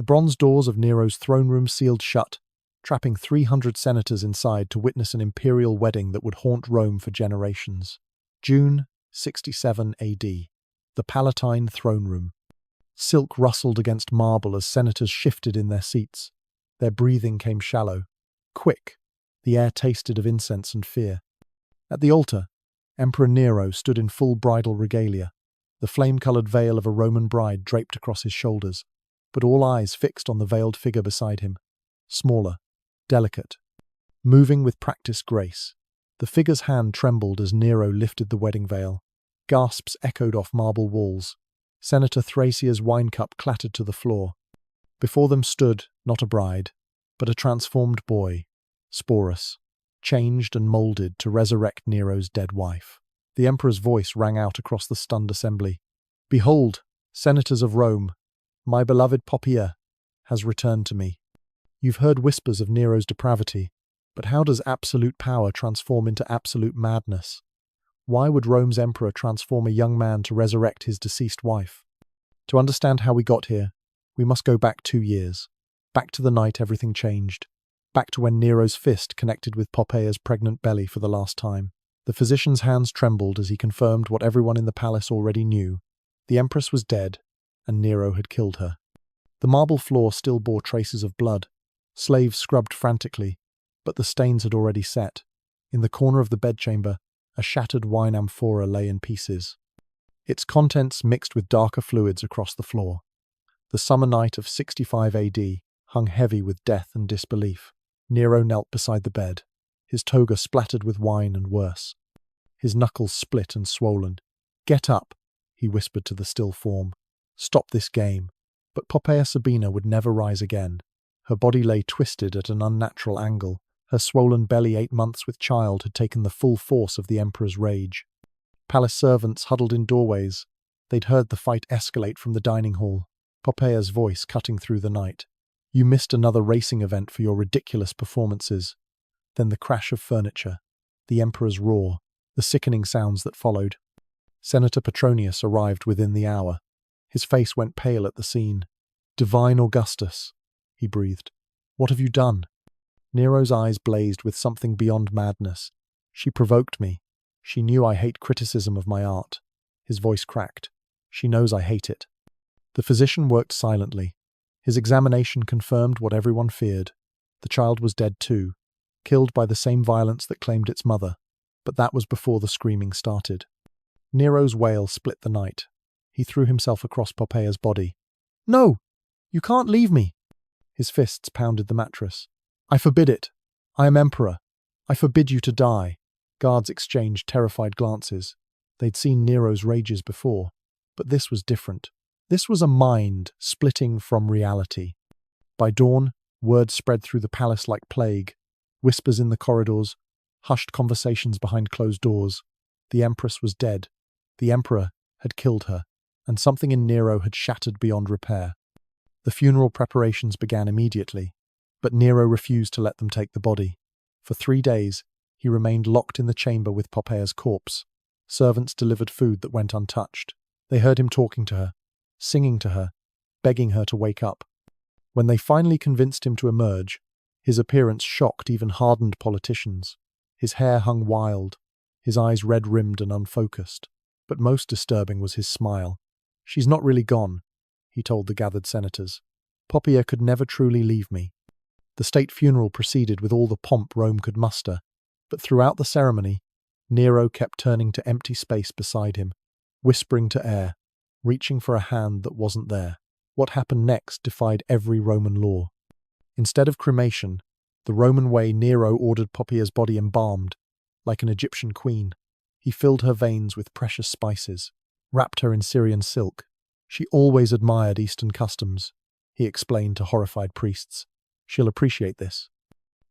bronze doors of Nero's throne room sealed shut, trapping 300 senators inside to witness an imperial wedding that would haunt Rome for generations. June 67 AD. The Palatine throne room. Silk rustled against marble as senators shifted in their seats. Their breathing came shallow, quick. The air tasted of incense and fear. At the altar, Emperor Nero stood in full bridal regalia, the flame-coloured veil of a Roman bride draped across his shoulders, but all eyes fixed on the veiled figure beside him, smaller, delicate, moving with practiced grace. The figure's hand trembled as Nero lifted the wedding veil. Gasps echoed off marble walls. Senator Thracia's wine cup clattered to the floor. Before them stood, not a bride, but a transformed boy, Sporus, changed and moulded to resurrect Nero's dead wife. The emperor's voice rang out across the stunned assembly. "Behold, senators of Rome, my beloved Poppaea has returned to me. You've heard whispers of Nero's depravity, but how does absolute power transform into absolute madness? Why would Rome's emperor transform a young man to resurrect his deceased wife? To understand how we got here, we must go back 2 years. Back to the night everything changed. Back to when Nero's fist connected with Poppaea's pregnant belly for the last time. The physician's hands trembled as he confirmed what everyone in the palace already knew. The empress was dead, and Nero had killed her. The marble floor still bore traces of blood. Slaves scrubbed frantically, but the stains had already set. In the corner of the bedchamber, a shattered wine amphora lay in pieces. Its contents mixed with darker fluids across the floor. The summer night of 65 AD hung heavy with death and disbelief. Nero knelt beside the bed, his toga splattered with wine and worse. His knuckles split and swollen. "Get up," he whispered to the still form. "Stop this game." But Poppaea Sabina would never rise again. Her body lay twisted at an unnatural angle. Her swollen belly, 8 months with child, had taken the full force of the emperor's rage. Palace servants huddled in doorways. They'd heard the fight escalate from the dining hall, Poppaea's voice cutting through the night. "You missed another racing event for your ridiculous performances." Then the crash of furniture, the emperor's roar, the sickening sounds that followed. Senator Petronius arrived within the hour. His face went pale at the scene. "Divine Augustus," he breathed. "What have you done?" Nero's eyes blazed with something beyond madness. "She provoked me. She knew I hate criticism of my art." His voice cracked. "She knows I hate it." The physician worked silently. His examination confirmed what everyone feared. The child was dead too, killed by the same violence that claimed its mother. But that was before the screaming started. Nero's wail split the night. He threw himself across Poppaea's body. "No! You can't leave me!" His fists pounded the mattress. "I forbid it. I am emperor. I forbid you to die." Guards exchanged terrified glances. They'd seen Nero's rages before, but this was different. This was a mind splitting from reality. By dawn, word spread through the palace like plague. Whispers in the corridors, hushed conversations behind closed doors. The empress was dead. The emperor had killed her, and something in Nero had shattered beyond repair. The funeral preparations began immediately, but Nero refused to let them take the body. For 3 days, he remained locked in the chamber with Poppaea's corpse. Servants delivered food that went untouched. They heard him talking to her, singing to her, begging her to wake up. When they finally convinced him to emerge, his appearance shocked even hardened politicians. His hair hung wild, his eyes red-rimmed and unfocused. But most disturbing was his smile. "She's not really gone," he told the gathered senators. "Poppaea could never truly leave me." The state funeral proceeded with all the pomp Rome could muster, but throughout the ceremony, Nero kept turning to empty space beside him, whispering to air, reaching for a hand that wasn't there. What happened next defied every Roman law. Instead of cremation, the Roman way, Nero ordered Poppaea's body embalmed, like an Egyptian queen. He filled her veins with precious spices, wrapped her in Syrian silk. "She always admired Eastern customs," he explained to horrified priests. "She'll appreciate this."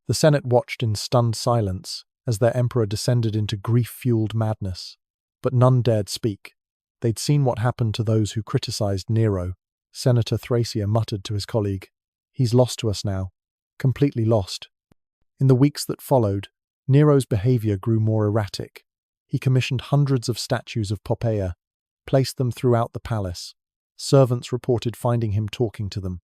The Senate watched in stunned silence as their emperor descended into grief-fueled madness. But none dared speak. They'd seen what happened to those who criticized Nero. Senator Thracia muttered to his colleague, "He's lost to us now. Completely lost." In the weeks that followed, Nero's behavior grew more erratic. He commissioned hundreds of statues of Poppaea, placed them throughout the palace. Servants reported finding him talking to them.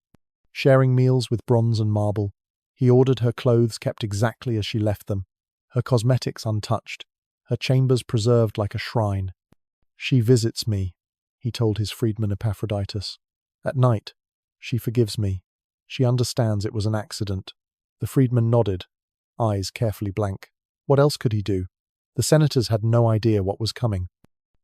sharing meals with bronze and marble. He ordered her clothes kept exactly as she left them, her cosmetics untouched, her chambers preserved like a shrine. "She visits me," he told his freedman Epaphroditus. "At night, she forgives me. She understands it was an accident." The freedman nodded, eyes carefully blank. What else could he do? The senators had no idea what was coming.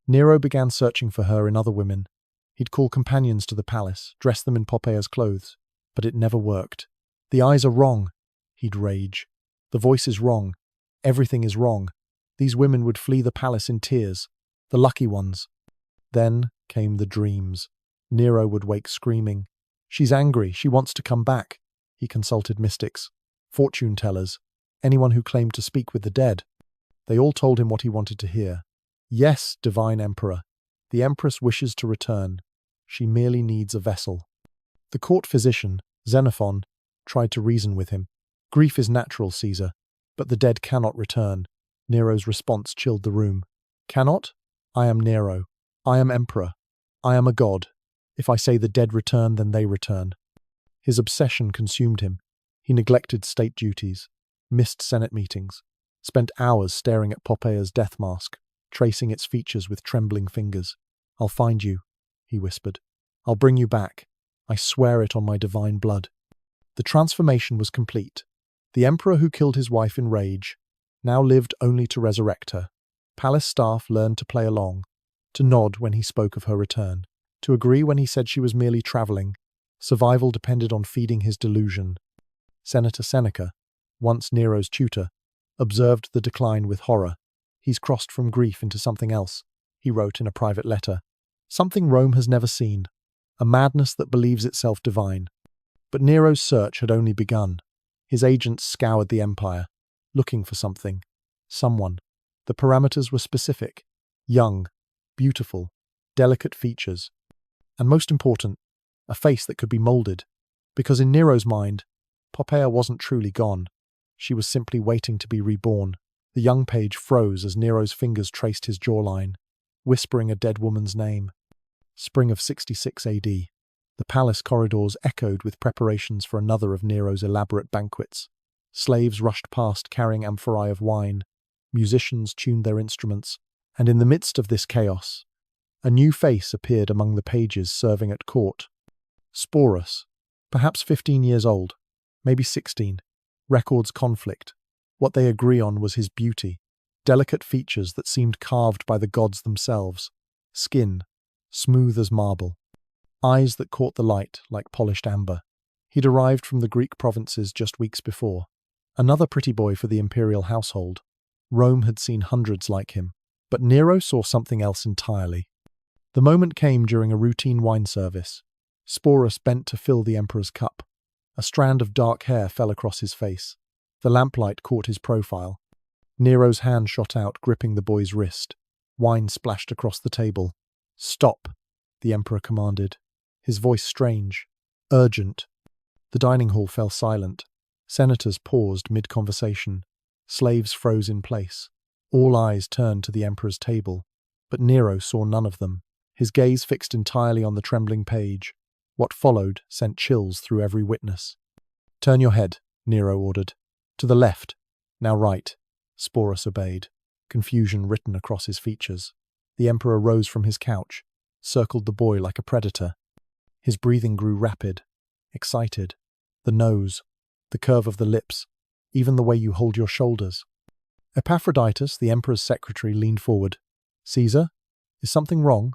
Nero began searching for her in other women. He'd call companions to the palace, dress them in Poppeia's clothes, but it never worked. "The eyes are wrong," he'd rage. "The voice is wrong. Everything is wrong." These women would flee the palace in tears, the lucky ones. Then came the dreams. Nero would wake screaming. "She's angry, she wants to come back." He consulted mystics, fortune-tellers, anyone who claimed to speak with the dead. They all told him what he wanted to hear. "Yes, divine emperor, the empress wishes to return. She merely needs a vessel." The court physician, Xenophon, tried to reason with him. "Grief is natural, Caesar, but the dead cannot return." Nero's response chilled the room. "Cannot? I am Nero. I am emperor. I am a god. If I say the dead return, then they return." His obsession consumed him. He neglected state duties, missed Senate meetings, spent hours staring at Poppeia's death mask, tracing its features with trembling fingers. "I'll find you," he whispered. "I'll bring you back. I swear it on my divine blood." The transformation was complete. The emperor who killed his wife in rage now lived only to resurrect her. Palace staff learned to play along, to nod when he spoke of her return, to agree when he said she was merely traveling. Survival depended on feeding his delusion. Senator Seneca, once Nero's tutor, observed the decline with horror. "He's crossed from grief into something else," he wrote in a private letter. "Something Rome has never seen. A madness that believes itself divine." But Nero's search had only begun. His agents scoured the empire, looking for something, someone. The parameters were specific: young, beautiful, delicate features, and most important, a face that could be molded. Because in Nero's mind, Poppaea wasn't truly gone. She was simply waiting to be reborn. The young page froze as Nero's fingers traced his jawline, whispering a dead woman's name. Spring of 66 AD. The palace corridors echoed with preparations for another of Nero's elaborate banquets. Slaves rushed past carrying amphorae of wine. Musicians tuned their instruments. And in the midst of this chaos, a new face appeared among the pages serving at court. Sporus, perhaps 15 years old, maybe 16. Records conflict. What they agree on was his beauty, delicate features that seemed carved by the gods themselves, skin, smooth as marble, eyes that caught the light like polished amber. He'd arrived from the Greek provinces just weeks before, another pretty boy for the imperial household. Rome had seen hundreds like him, but Nero saw something else entirely. The moment came during a routine wine service. Sporus bent to fill the emperor's cup. A strand of dark hair fell across his face. The lamplight caught his profile. Nero's hand shot out, gripping the boy's wrist. Wine splashed across the table. "Stop," the emperor commanded, his voice strange, urgent. The dining hall fell silent. Senators paused mid-conversation. Slaves froze in place. All eyes turned to the emperor's table, but Nero saw none of them. His gaze fixed entirely on the trembling page. What followed sent chills through every witness. "Turn your head," Nero ordered. "To the left. Now right." Sporus obeyed, confusion written across his features. The emperor rose from his couch, circled the boy like a predator. His breathing grew rapid, excited. The nose, the curve of the lips, even the way you hold your shoulders. Epaphroditus, the emperor's secretary, leaned forward. "Caesar, is something wrong?"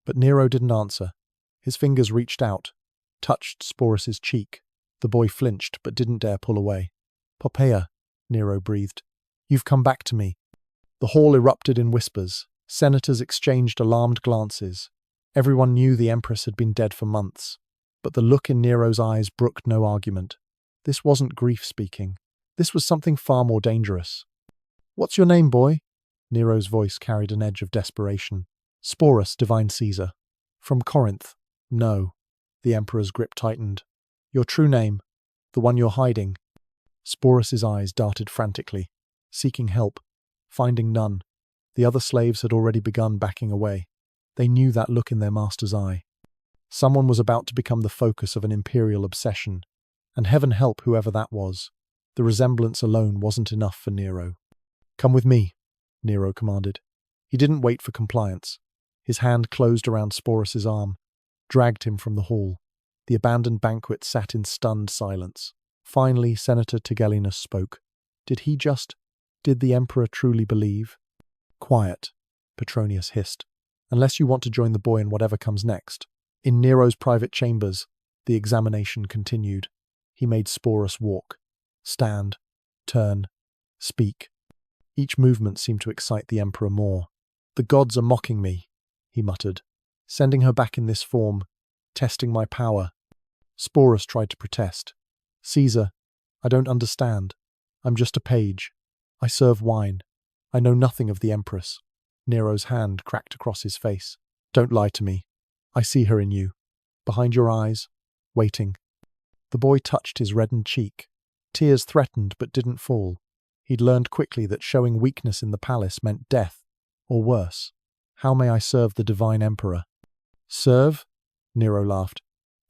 But Nero didn't answer. His fingers reached out, touched Sporus's cheek. The boy flinched, but didn't dare pull away. "Poppaea," Nero breathed. "You've come back to me." The hall erupted in whispers. Senators exchanged alarmed glances. Everyone knew the empress had been dead for months, but the look in Nero's eyes brooked no argument. This wasn't grief speaking. This was something far more dangerous. "What's your name, boy?" Nero's voice carried an edge of desperation. "Sporus, divine Caesar." "From Corinth." "No." The emperor's grip tightened. "Your true name, the one you're hiding." Sporus's eyes darted frantically, seeking help, finding none. The other slaves had already begun backing away. They knew that look in their master's eye. Someone was about to become the focus of an imperial obsession, and heaven help whoever that was. The resemblance alone wasn't enough for Nero. "Come with me," Nero commanded. He didn't wait for compliance. His hand closed around Sporus's arm, dragged him from the hall. The abandoned banquet sat in stunned silence. Finally, Senator Tigellinus spoke. Did the Emperor truly believe? "Quiet," Petronius hissed. "Unless you want to join the boy in whatever comes next." In Nero's private chambers, the examination continued. He made Sporus walk, stand, turn, speak. Each movement seemed to excite the Emperor more. "The gods are mocking me," he muttered. "Sending her back in this form, testing my power." Sporus tried to protest. "Caesar, I don't understand. I'm just a page. I serve wine. I know nothing of the Empress." Nero's hand cracked across his face. "Don't lie to me. I see her in you. Behind your eyes, waiting." The boy touched his reddened cheek. Tears threatened but didn't fall. He'd learned quickly that showing weakness in the palace meant death, or worse. "How may I serve the divine emperor?" "Serve?" Nero laughed.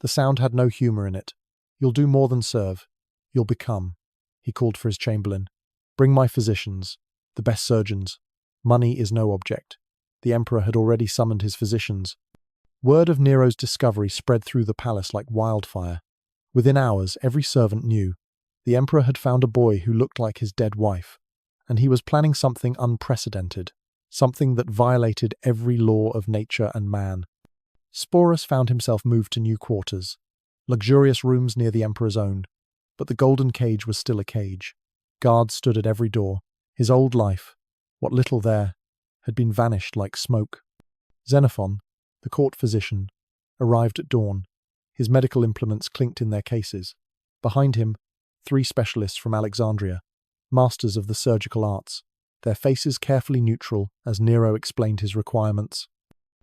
The sound had no humor in it. "You'll do more than serve. You'll become." He called for his chamberlain. "Bring my physicians, the best surgeons. Money is no object." The emperor had already summoned his physicians. Word of Nero's discovery spread through the palace like wildfire. Within hours, every servant knew. The emperor had found a boy who looked like his dead wife, and he was planning something unprecedented, something that violated every law of nature and man. Sporus found himself moved to new quarters, luxurious rooms near the emperor's own, but the golden cage was still a cage. Guards stood at every door. His old life, what little there, had been vanished like smoke. Xenophon, the court physician, arrived at dawn. His medical implements clinked in their cases. Behind him, 3 specialists from Alexandria, masters of the surgical arts, their faces carefully neutral as Nero explained his requirements.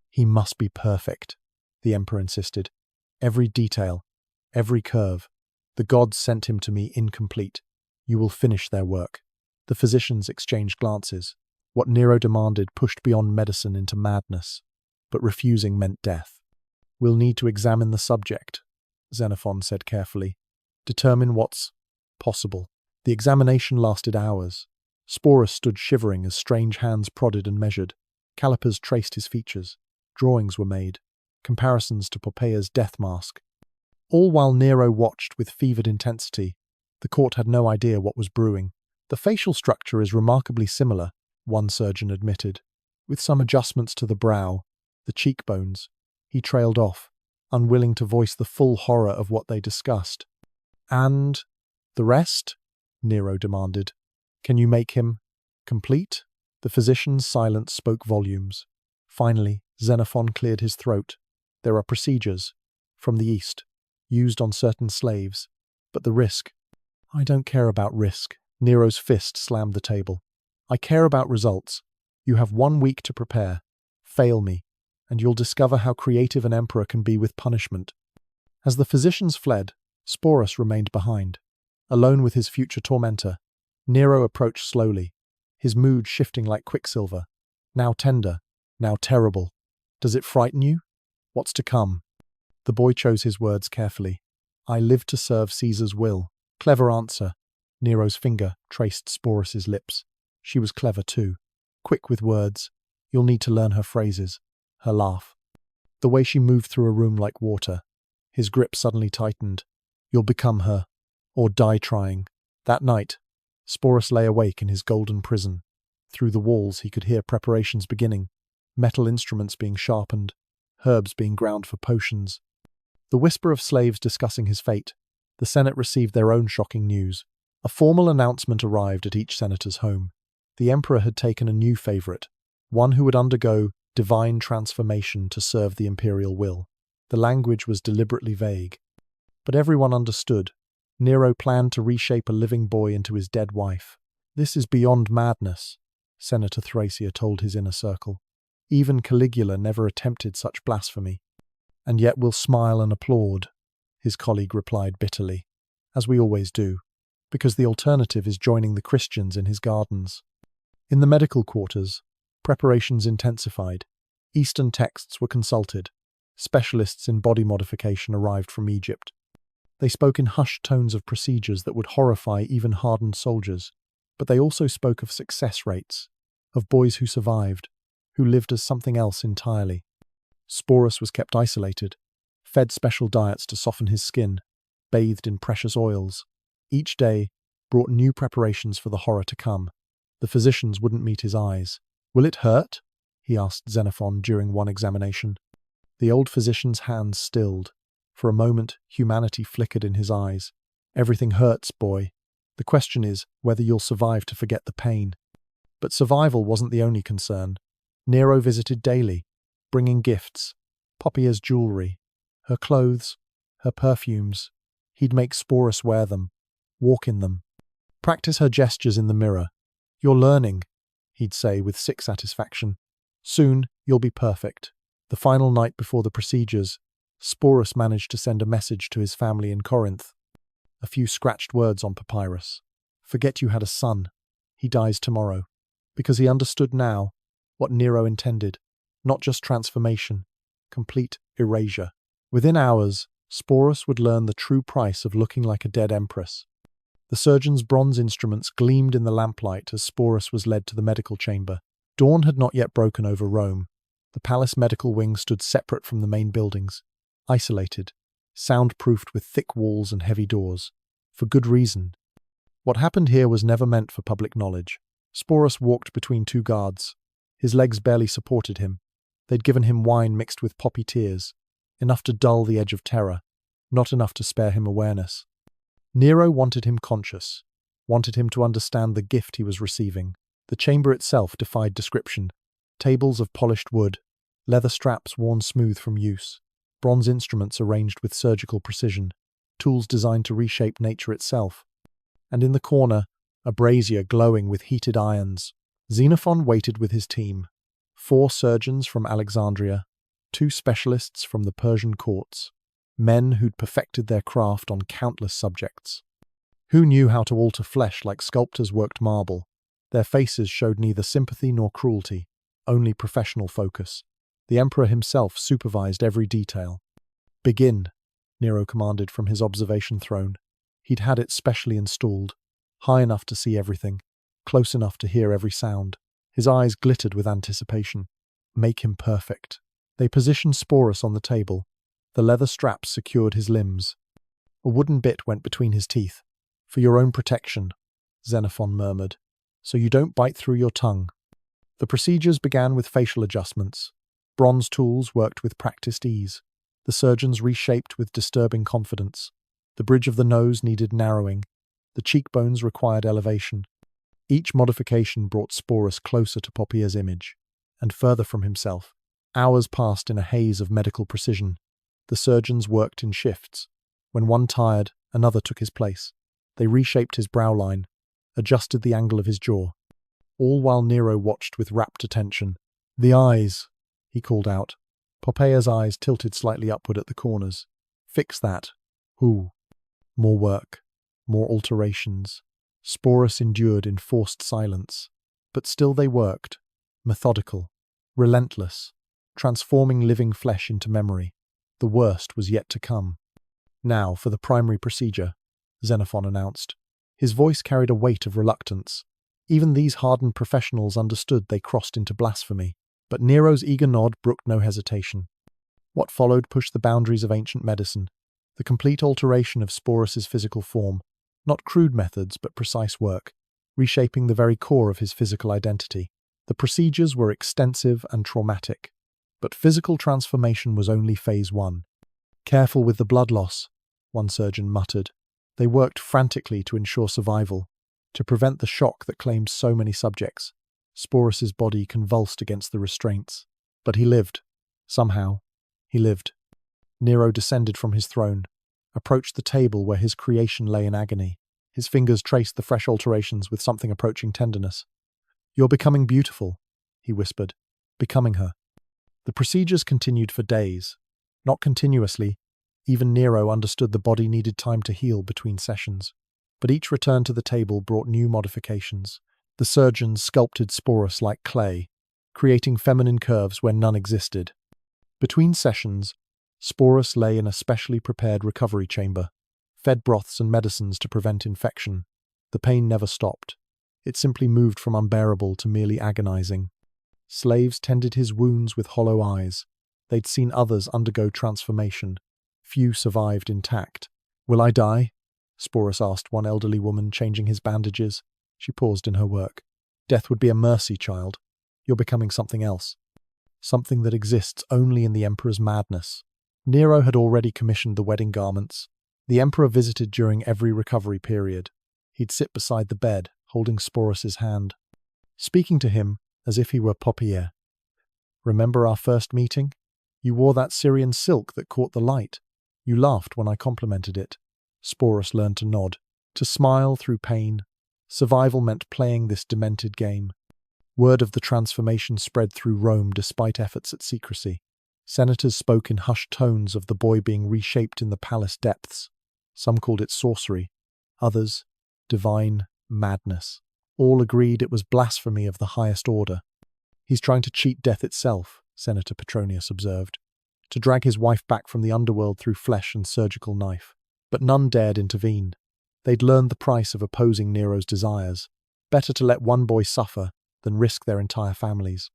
"He must be perfect," the emperor insisted. "Every detail, every curve. The gods sent him to me incomplete. You will finish their work." The physicians exchanged glances. What Nero demanded pushed beyond medicine into madness, but refusing meant death. "We'll need to examine the subject," Xenophon said carefully. "Determine what's possible." The examination lasted hours. Sporus stood shivering as strange hands prodded and measured. Calipers traced his features. Drawings were made. Comparisons to Poppeia's death mask. All while Nero watched with fevered intensity. The court had no idea what was brewing. "The facial structure is remarkably similar," one surgeon admitted. "With some adjustments to the brow, the cheekbones." He trailed off, unwilling to voice the full horror of what they discussed. "And the rest?" Nero demanded. "Can you make him complete?" The physician's silence spoke volumes. Finally, Xenophon cleared his throat. "There are procedures, from the East, used on certain slaves. But the risk—" "I don't care about risk." Nero's fist slammed the table. "I care about results. You have 1 week to prepare. Fail me, and you'll discover how creative an emperor can be with punishment." As the physicians fled, Sporus remained behind. Alone with his future tormentor, Nero approached slowly, his mood shifting like quicksilver. Now tender, now terrible. "Does it frighten you? What's to come?" The boy chose his words carefully. "I live to serve Caesar's will." "Clever answer." Nero's finger traced Sporus's lips. She was clever too. Quick with words. You'll need to learn her phrases. Her laugh. The way she moved through a room like water. His grip suddenly tightened. "You'll become her. Or die trying." That night, Sporus lay awake in his golden prison. Through the walls he could hear preparations beginning. Metal instruments being sharpened. Herbs being ground for potions. The whisper of slaves discussing his fate. The Senate received their own shocking news. A formal announcement arrived at each senator's home. The emperor had taken a new favorite, one who would undergo divine transformation to serve the imperial will. The language was deliberately vague. But everyone understood. Nero planned to reshape a living boy into his dead wife. "This is beyond madness," Senator Thrasea told his inner circle. "Even Caligula never attempted such blasphemy." "And yet we'll smile and applaud," his colleague replied bitterly. "As we always do, because the alternative is joining the Christians in his gardens." In the medical quarters, preparations intensified. Eastern texts were consulted. Specialists in body modification arrived from Egypt. They spoke in hushed tones of procedures that would horrify even hardened soldiers, but they also spoke of success rates, of boys who survived, who lived as something else entirely. Sporus was kept isolated, fed special diets to soften his skin, bathed in precious oils. Each day brought new preparations for the horror to come. The physicians wouldn't meet his eyes. "Will it hurt?" he asked Xenophon during one examination. The old physician's hands stilled. For a moment, humanity flickered in his eyes. "Everything hurts, boy. The question is whether you'll survive to forget the pain." But survival wasn't the only concern. Nero visited daily, bringing gifts, Poppy's jewelry, her clothes, her perfumes. He'd make Sporus wear them, walk in them, practice her gestures in the mirror. "You're learning," he'd say with sick satisfaction. "Soon, you'll be perfect." The final night before the procedures, Sporus managed to send a message to his family in Corinth. A few scratched words on papyrus. "Forget you had a son. He dies tomorrow." Because he understood now what Nero intended. Not just transformation, complete erasure. Within hours, Sporus would learn the true price of looking like a dead empress. The surgeon's bronze instruments gleamed in the lamplight as Sporus was led to the medical chamber. Dawn had not yet broken over Rome. The palace medical wing stood separate from the main buildings, isolated, soundproofed with thick walls and heavy doors. For good reason. What happened here was never meant for public knowledge. Sporus walked between two guards. His legs barely supported him. They'd given him wine mixed with poppy tears, enough to dull the edge of terror, not enough to spare him awareness. Nero wanted him conscious, wanted him to understand the gift he was receiving. The chamber itself defied description. Tables of polished wood, leather straps worn smooth from use, bronze instruments arranged with surgical precision, tools designed to reshape nature itself. And in the corner, a brazier glowing with heated irons. Xenophon waited with his team. 4 surgeons from Alexandria, 2 specialists from the Persian courts, men who'd perfected their craft on countless subjects. Who knew how to alter flesh like sculptors worked marble? Their faces showed neither sympathy nor cruelty, only professional focus. The emperor himself supervised every detail. "Begin," Nero commanded from his observation throne. He'd had it specially installed, high enough to see everything, close enough to hear every sound. His eyes glittered with anticipation. Make him perfect. They positioned Sporus on the table. The leather straps secured his limbs. A wooden bit went between his teeth. "For your own protection," Xenophon murmured, "so you don't bite through your tongue." The procedures began with facial adjustments. Bronze tools worked with practiced ease. The surgeons reshaped with disturbing confidence. The bridge of the nose needed narrowing. The cheekbones required elevation. Each modification brought Sporus closer to Poppy's image, and further from himself. Hours passed in a haze of medical precision. The surgeons worked in shifts. When one tired, another took his place. They reshaped his brow line, adjusted the angle of his jaw. All while Nero watched with rapt attention. "The eyes," he called out. Poppy's eyes tilted slightly upward at the corners. "Fix that." "Who?" More work. More alterations. Sporus endured in forced silence. But still they worked. Methodical. Relentless. Transforming living flesh into memory. The worst was yet to come. "Now for the primary procedure," Xenophon announced. His voice carried a weight of reluctance. Even these hardened professionals understood they crossed into blasphemy. But Nero's eager nod brooked no hesitation. What followed pushed the boundaries of ancient medicine. The complete alteration of Sporus's physical form. Not crude methods, but precise work, reshaping the very core of his physical identity. The procedures were extensive and traumatic, but physical transformation was only phase 1. "Careful with the blood loss," one surgeon muttered. They worked frantically to ensure survival, to prevent the shock that claimed so many subjects. Sporus's body convulsed against the restraints, but he lived. Somehow, he lived. Nero descended from his throne, approached the table where his creation lay in agony. His fingers traced the fresh alterations with something approaching tenderness. "You're becoming beautiful," he whispered, "becoming her." The procedures continued for days. Not continuously. Even Nero understood the body needed time to heal between sessions. But each return to the table brought new modifications. The surgeons sculpted Sporus like clay, creating feminine curves where none existed. Between sessions, Sporus lay in a specially prepared recovery chamber, fed broths and medicines to prevent infection. The pain never stopped. It simply moved from unbearable to merely agonizing. Slaves tended his wounds with hollow eyes. They'd seen others undergo transformation. Few survived intact. "Will I die?" Sporus asked one elderly woman, changing his bandages. She paused in her work. "Death would be a mercy, child. You're becoming something else. Something that exists only in the Emperor's madness." Nero had already commissioned the wedding garments. The Emperor visited during every recovery period. He'd sit beside the bed, holding Sporus's hand, speaking to him as if he were Poppy. "Remember our first meeting? You wore that Syrian silk that caught the light. You laughed when I complimented it." Sporus learned to nod, to smile through pain. Survival meant playing this demented game. Word of the transformation spread through Rome despite efforts at secrecy. Senators spoke in hushed tones of the boy being reshaped in the palace depths. Some called it sorcery, others divine madness. All agreed it was blasphemy of the highest order. "He's trying to cheat death itself," Senator Petronius observed, "to drag his wife back from the underworld through flesh and surgical knife." But none dared intervene. They'd learned the price of opposing Nero's desires. Better to let one boy suffer than risk their entire families.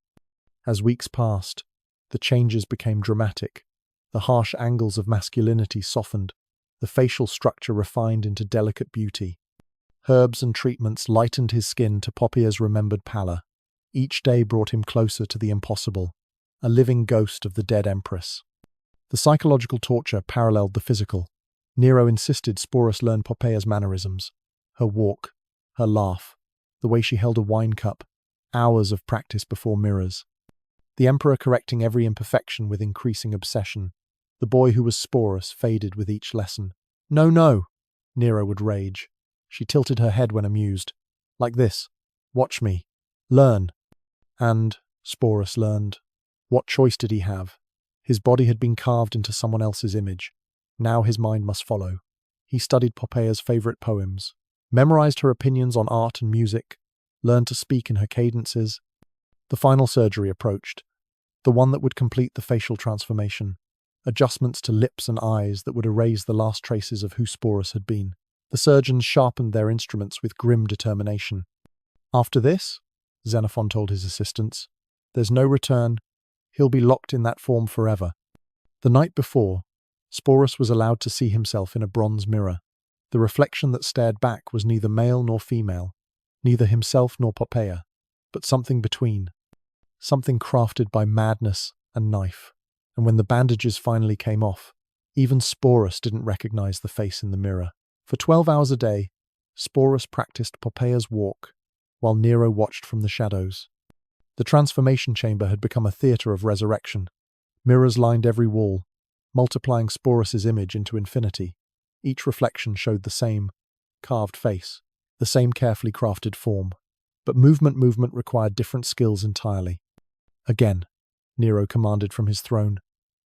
As weeks passed, the changes became dramatic. The harsh angles of masculinity softened, the facial structure refined into delicate beauty. Herbs and treatments lightened his skin to Poppy's remembered pallor. Each day brought him closer to the impossible, a living ghost of the dead empress. The psychological torture paralleled the physical. Nero insisted Sporus learn Poppy's mannerisms, her walk, her laugh, the way she held a wine cup, hours of practice before mirrors. The emperor correcting every imperfection with increasing obsession. The boy who was Sporus faded with each lesson. "No, no!" Nero would rage. She tilted her head when amused. "Like this. Watch me. Learn." And Sporus learned. What choice did he have? His body had been carved into someone else's image. Now his mind must follow. He studied Poppy's favorite poems, memorized her opinions on art and music, learned to speak in her cadences. The final surgery approached, the one that would complete the facial transformation, adjustments to lips and eyes that would erase the last traces of who Sporus had been. The surgeons sharpened their instruments with grim determination. "After this," Xenophon told his assistants, "there's no return. He'll be locked in that form forever." The night before, Sporus was allowed to see himself in a bronze mirror. The reflection that stared back was neither male nor female, neither himself nor Poppy, but something between. Something crafted by madness and knife. And when the bandages finally came off, even Sporus didn't recognize the face in the mirror. For 12 hours a day, Sporus practiced Poppy's walk, while Nero watched from the shadows. The transformation chamber had become a theater of resurrection. Mirrors lined every wall, multiplying Sporus's image into infinity. Each reflection showed the same carved face, the same carefully crafted form. But movement required different skills entirely. "Again," Nero commanded from his throne.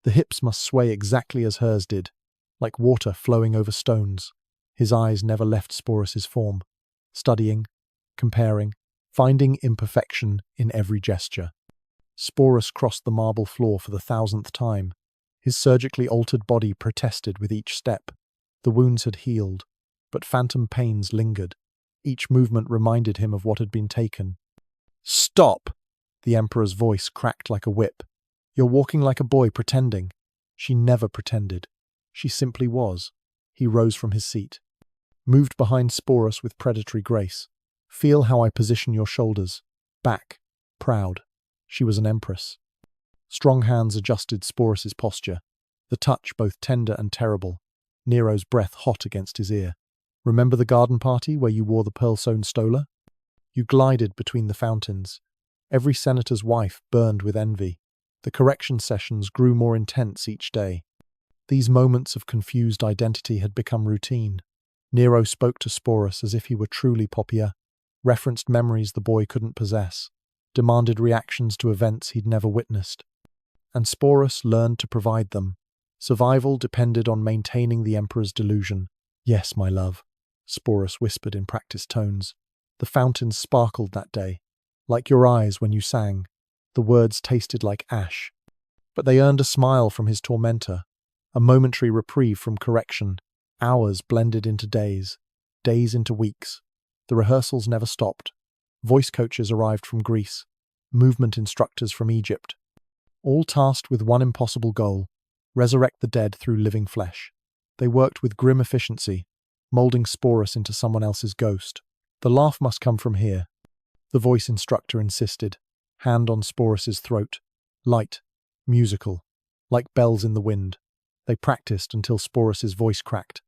"The hips must sway exactly as hers did, like water flowing over stones." His eyes never left Sporus's form, studying, comparing, finding imperfection in every gesture. Sporus crossed the marble floor for the 1,000th time. His surgically altered body protested with each step. The wounds had healed, but phantom pains lingered. Each movement reminded him of what had been taken. "Stop!" The emperor's voice cracked like a whip. "You're walking like a boy pretending." She never pretended. She simply was. He rose from his seat, moved behind Sporus with predatory grace. "Feel how I position your shoulders. Back. Proud." She was an empress. Strong hands adjusted Sporus's posture, the touch both tender and terrible, Nero's breath hot against his ear. "Remember the garden party where you wore the pearl-sewn stola? You glided between the fountains. Every senator's wife burned with envy. The correction sessions grew more intense each day. These moments of confused identity had become routine. Nero spoke to Sporus as if he were truly Poppy, referenced memories the boy couldn't possess, demanded reactions to events he'd never witnessed. And Sporus learned to provide them. Survival depended on maintaining the emperor's delusion. "Yes, my love," Sporus whispered in practiced tones. The fountains sparkled that day, like your eyes when you sang. The words tasted like ash, but they earned a smile from his tormentor. A momentary reprieve from correction. Hours blended into days, days into weeks. The rehearsals never stopped. Voice coaches arrived from Greece, movement instructors from Egypt, all tasked with one impossible goal: resurrect the dead through living flesh. They worked with grim efficiency, molding Sporus into someone else's ghost. The laugh must come from here, the voice instructor insisted, hand on Sporus's throat. Light, musical, like bells in the wind. They practiced until Sporus's voice cracked,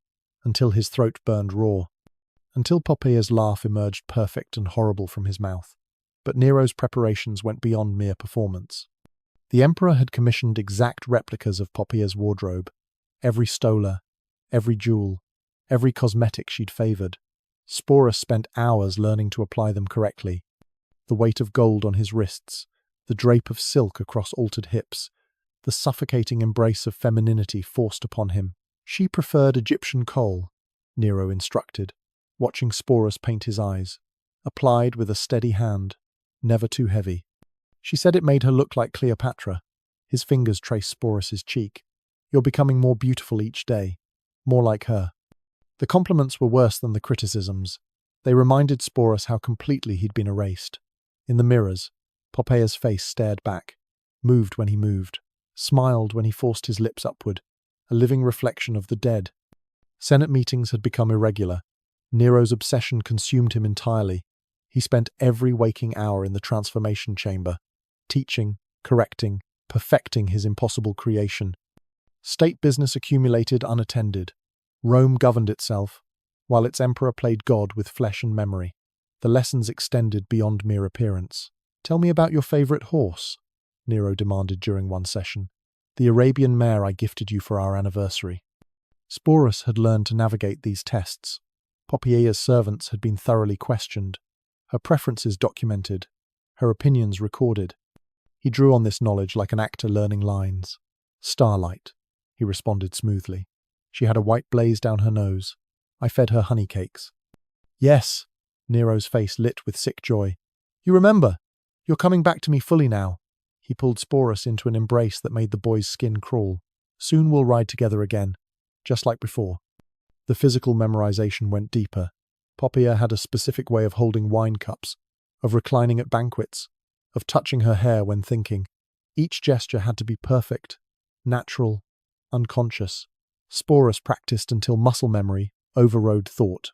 until his throat burned raw, until Poppeia's laugh emerged perfect and horrible from his mouth. But Nero's preparations went beyond mere performance. The emperor had commissioned exact replicas of Poppeia's wardrobe, every stola, every jewel, every cosmetic she'd favoured. Sporus spent hours learning to apply them correctly. The weight of gold on his wrists, the drape of silk across altered hips, the suffocating embrace of femininity forced upon him. She preferred Egyptian kohl, Nero instructed, watching Sporus paint his eyes, applied with a steady hand, never too heavy. She said it made her look like Cleopatra. His fingers traced Sporus's cheek. You're becoming more beautiful each day, more like her. The compliments were worse than the criticisms. They reminded Sporus how completely he'd been erased. In the mirrors, Poppeia's face stared back, moved when he moved, smiled when he forced his lips upward, a living reflection of the dead. Senate meetings had become irregular. Nero's obsession consumed him entirely. He spent every waking hour in the transformation chamber, teaching, correcting, perfecting his impossible creation. State business accumulated unattended. Rome governed itself, while its emperor played God with flesh and memory. The lessons extended beyond mere appearance. "Tell me about your favorite horse," Nero demanded during one session. "The Arabian mare I gifted you for our anniversary." Sporus had learned to navigate these tests. Poppeia's servants had been thoroughly questioned, her preferences documented, her opinions recorded. He drew on this knowledge like an actor learning lines. "Starlight," he responded smoothly. She had a white blaze down her nose. "I fed her honey cakes." "Yes," Nero's face lit with sick joy. "You remember? You're coming back to me fully now." He pulled Sporus into an embrace that made the boy's skin crawl. "Soon we'll ride together again, just like before." The physical memorization went deeper. Poppaea had a specific way of holding wine cups, of reclining at banquets, of touching her hair when thinking. Each gesture had to be perfect, natural, unconscious. Sporus practiced until muscle memory overrode thought.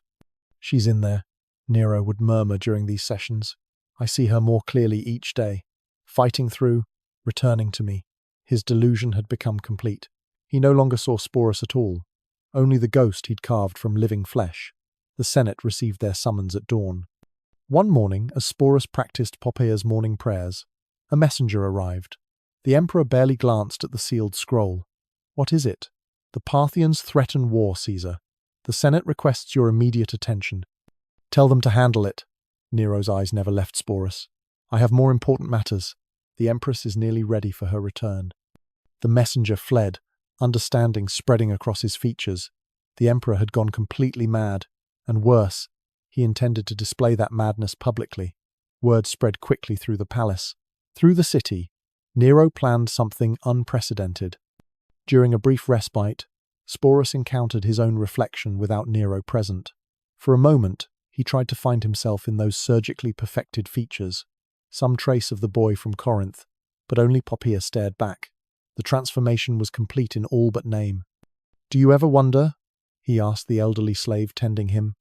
"She's in there," Nero would murmur during these sessions. "I see her more clearly each day, fighting through, returning to me." His delusion had become complete. He no longer saw Sporus at all, only the ghost he'd carved from living flesh. The Senate received their summons at dawn. One morning, as Sporus practiced Poppeia's morning prayers, a messenger arrived. The emperor barely glanced at the sealed scroll. "What is it?" "The Parthians threaten war, Caesar. The Senate requests your immediate attention." "Tell them to handle it." Nero's eyes never left Sporus. "I have more important matters. The Empress is nearly ready for her return." The messenger fled, understanding spreading across his features. The emperor had gone completely mad, and worse, he intended to display that madness publicly. Word spread quickly through the palace. Through the city, Nero planned something unprecedented. During a brief respite, Sporus encountered his own reflection without Nero present. For a moment, he tried to find himself in those surgically perfected features, some trace of the boy from Corinth, but only Poppaea stared back. The transformation was complete in all but name. "Do you ever wonder," he asked the elderly slave tending him,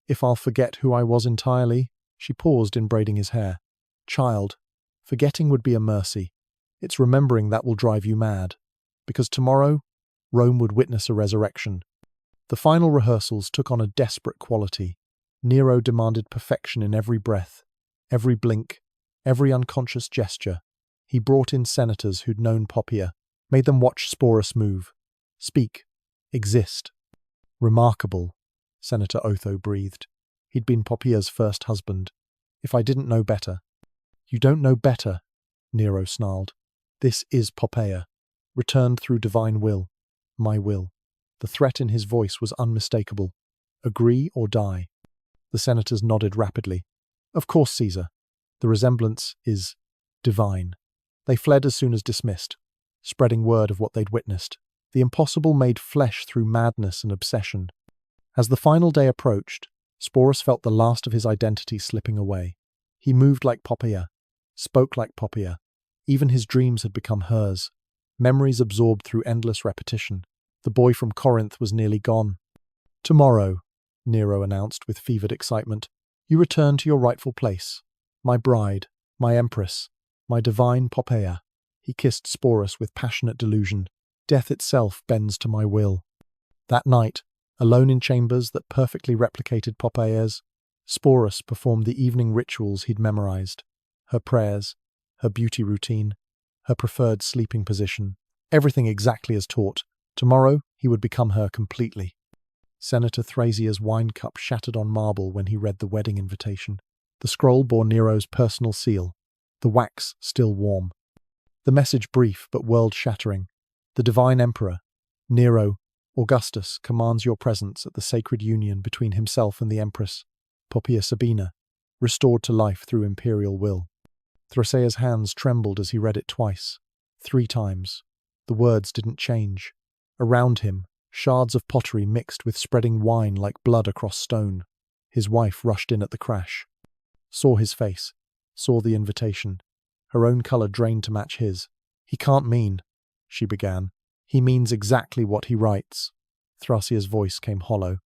"if I'll forget who I was entirely?" She paused in braiding his hair. "Child, forgetting would be a mercy. It's remembering that will drive you mad. Because tomorrow, Rome would witness a resurrection." The final rehearsals took on a desperate quality. Nero demanded perfection in every breath, every blink, every unconscious gesture. He brought in senators who'd known Poppaea, made them watch Sporus move, speak, exist. "Remarkable," Senator Otho breathed. He'd been Poppaea's first husband. "If I didn't know better." "You don't know better," Nero snarled. "This is Poppaea, returned through divine will, my will." The threat in his voice was unmistakable. "Agree or die." The senators nodded rapidly. "Of course, Caesar. The resemblance is divine." They fled as soon as dismissed, spreading word of what they'd witnessed. The impossible made flesh through madness and obsession. As the final day approached, Sporus felt the last of his identity slipping away. He moved like Poppaea, spoke like Poppaea. Even his dreams had become hers, memories absorbed through endless repetition. The boy from Corinth was nearly gone. "Tomorrow," Nero announced with fevered excitement, "you return to your rightful place. My bride, my empress, my divine Poppaea." He kissed Sporus with passionate delusion. "Death itself bends to my will." That night, alone in chambers that perfectly replicated Poppaea's, Sporus performed the evening rituals he'd memorized. Her prayers, her beauty routine, her preferred sleeping position, everything exactly as taught. Tomorrow, he would become her completely. Senator Thrasia's wine cup shattered on marble when he read the wedding invitation. The scroll bore Nero's personal seal, the wax still warm. The message brief but world-shattering. The divine emperor, Nero, Augustus, commands your presence at the sacred union between himself and the empress, Poppaea Sabina, restored to life through imperial will. Thrasia's hands trembled as he read it twice, 3 times. The words didn't change. Around him, shards of pottery mixed with spreading wine like blood across stone. His wife rushed in at the crash. Saw his face, saw the invitation. Her own color drained to match his. "He can't mean," she began. "He means exactly what he writes." Thrasia's voice came hollow.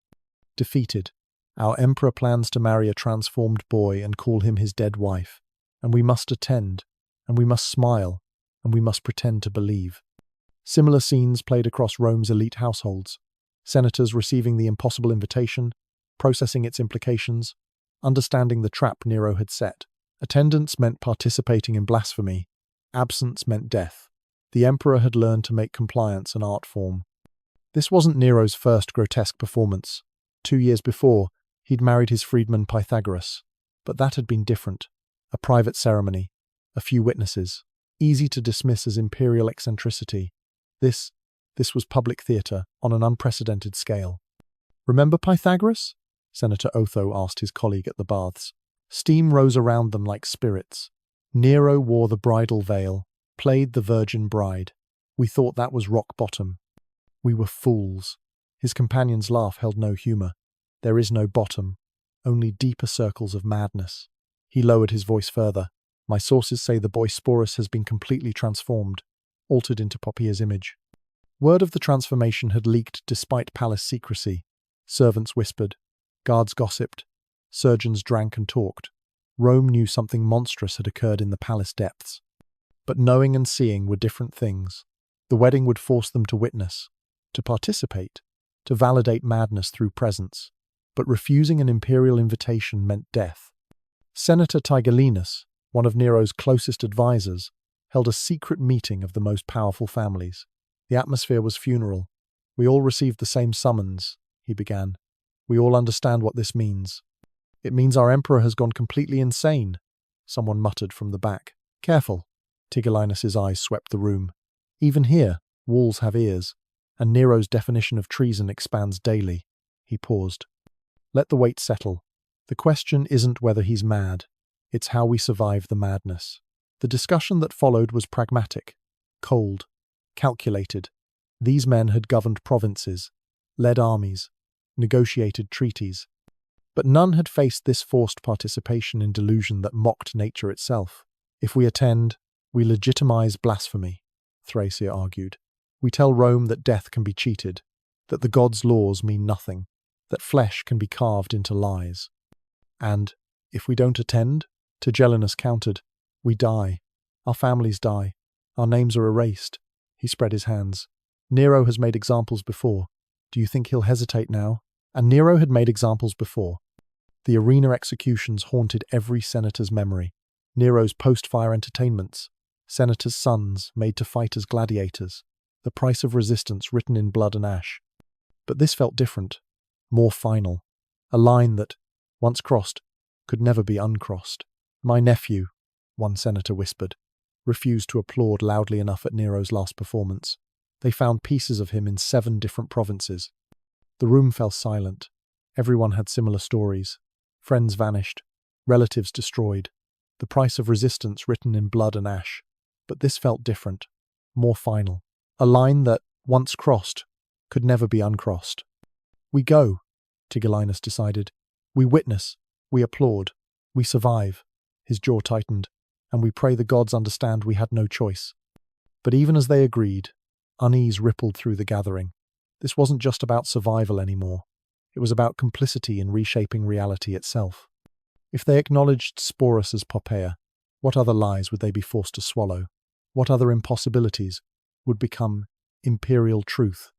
"Defeated. Our emperor plans to marry a transformed boy and call him his dead wife. And we must attend, and we must smile, and we must pretend to believe." Similar scenes played across Rome's elite households. Senators receiving the impossible invitation, processing its implications, understanding the trap Nero had set. Attendance meant participating in blasphemy. Absence meant death. The emperor had learned to make compliance an art form. This wasn't Nero's first grotesque performance. 2 years before, he'd married his freedman Pythagoras. But that had been different. A private ceremony, a few witnesses, easy to dismiss as imperial eccentricity. This was public theatre on an unprecedented scale. "Remember Pythagoras?" Senator Otho asked his colleague at the baths. Steam rose around them like spirits. Nero wore the bridal veil, played the virgin bride. We thought that was rock bottom. We were fools. His companion's laugh held no humour. There is no bottom, only deeper circles of madness. He lowered his voice further. "My sources say the boy Sporus has been completely transformed, altered into Poppaea's image." Word of the transformation had leaked despite palace secrecy. Servants whispered, guards gossiped, surgeons drank and talked. Rome knew something monstrous had occurred in the palace depths. But knowing and seeing were different things. The wedding would force them to witness, to participate, to validate madness through presence. But refusing an imperial invitation meant death. Senator Tigellinus, one of Nero's closest advisors, held a secret meeting of the most powerful families. The atmosphere was funeral. "We all received the same summons," he began. "We all understand what this means." "It means our emperor has gone completely insane," someone muttered from the back. "Careful." Tigellinus's eyes swept the room. "Even here, walls have ears, and Nero's definition of treason expands daily." He paused. "Let the weight settle. The question isn't whether he's mad. It's how we survive the madness." The discussion that followed was pragmatic, cold, calculated. These men had governed provinces, led armies, negotiated treaties. But none had faced this forced participation in delusion that mocked nature itself. "If we attend, we legitimize blasphemy," Thrasea argued. "We tell Rome that death can be cheated, that the gods' laws mean nothing, that flesh can be carved into lies. And, if we don't attend," Tigellinus countered, "we die. Our families die. Our names are erased." He spread his hands. "Nero has made examples before. Do you think he'll hesitate now?" And Nero had made examples before. The arena executions haunted every senator's memory. Nero's post-fire entertainments, senators' sons made to fight as gladiators, the price of resistance written in blood and ash. But this felt different, more final, a line that, once crossed, could never be uncrossed. "My nephew," one senator whispered, refused to applaud loudly enough at Nero's last performance. They found pieces of him in 7 different provinces. The room fell silent. Everyone had similar stories. Friends vanished, relatives destroyed, the price of resistance written in blood and ash. But this felt different, more final. A line that, once crossed, could never be uncrossed. We go, Tigellinus decided. We witness, we applaud, we survive. His jaw tightened, and we pray the gods understand we had no choice. But even as they agreed, unease rippled through the gathering. This wasn't just about survival anymore. It was about complicity in reshaping reality itself. If they acknowledged Sporus as Poppaea, what other lies would they be forced to swallow? What other impossibilities would become imperial truth?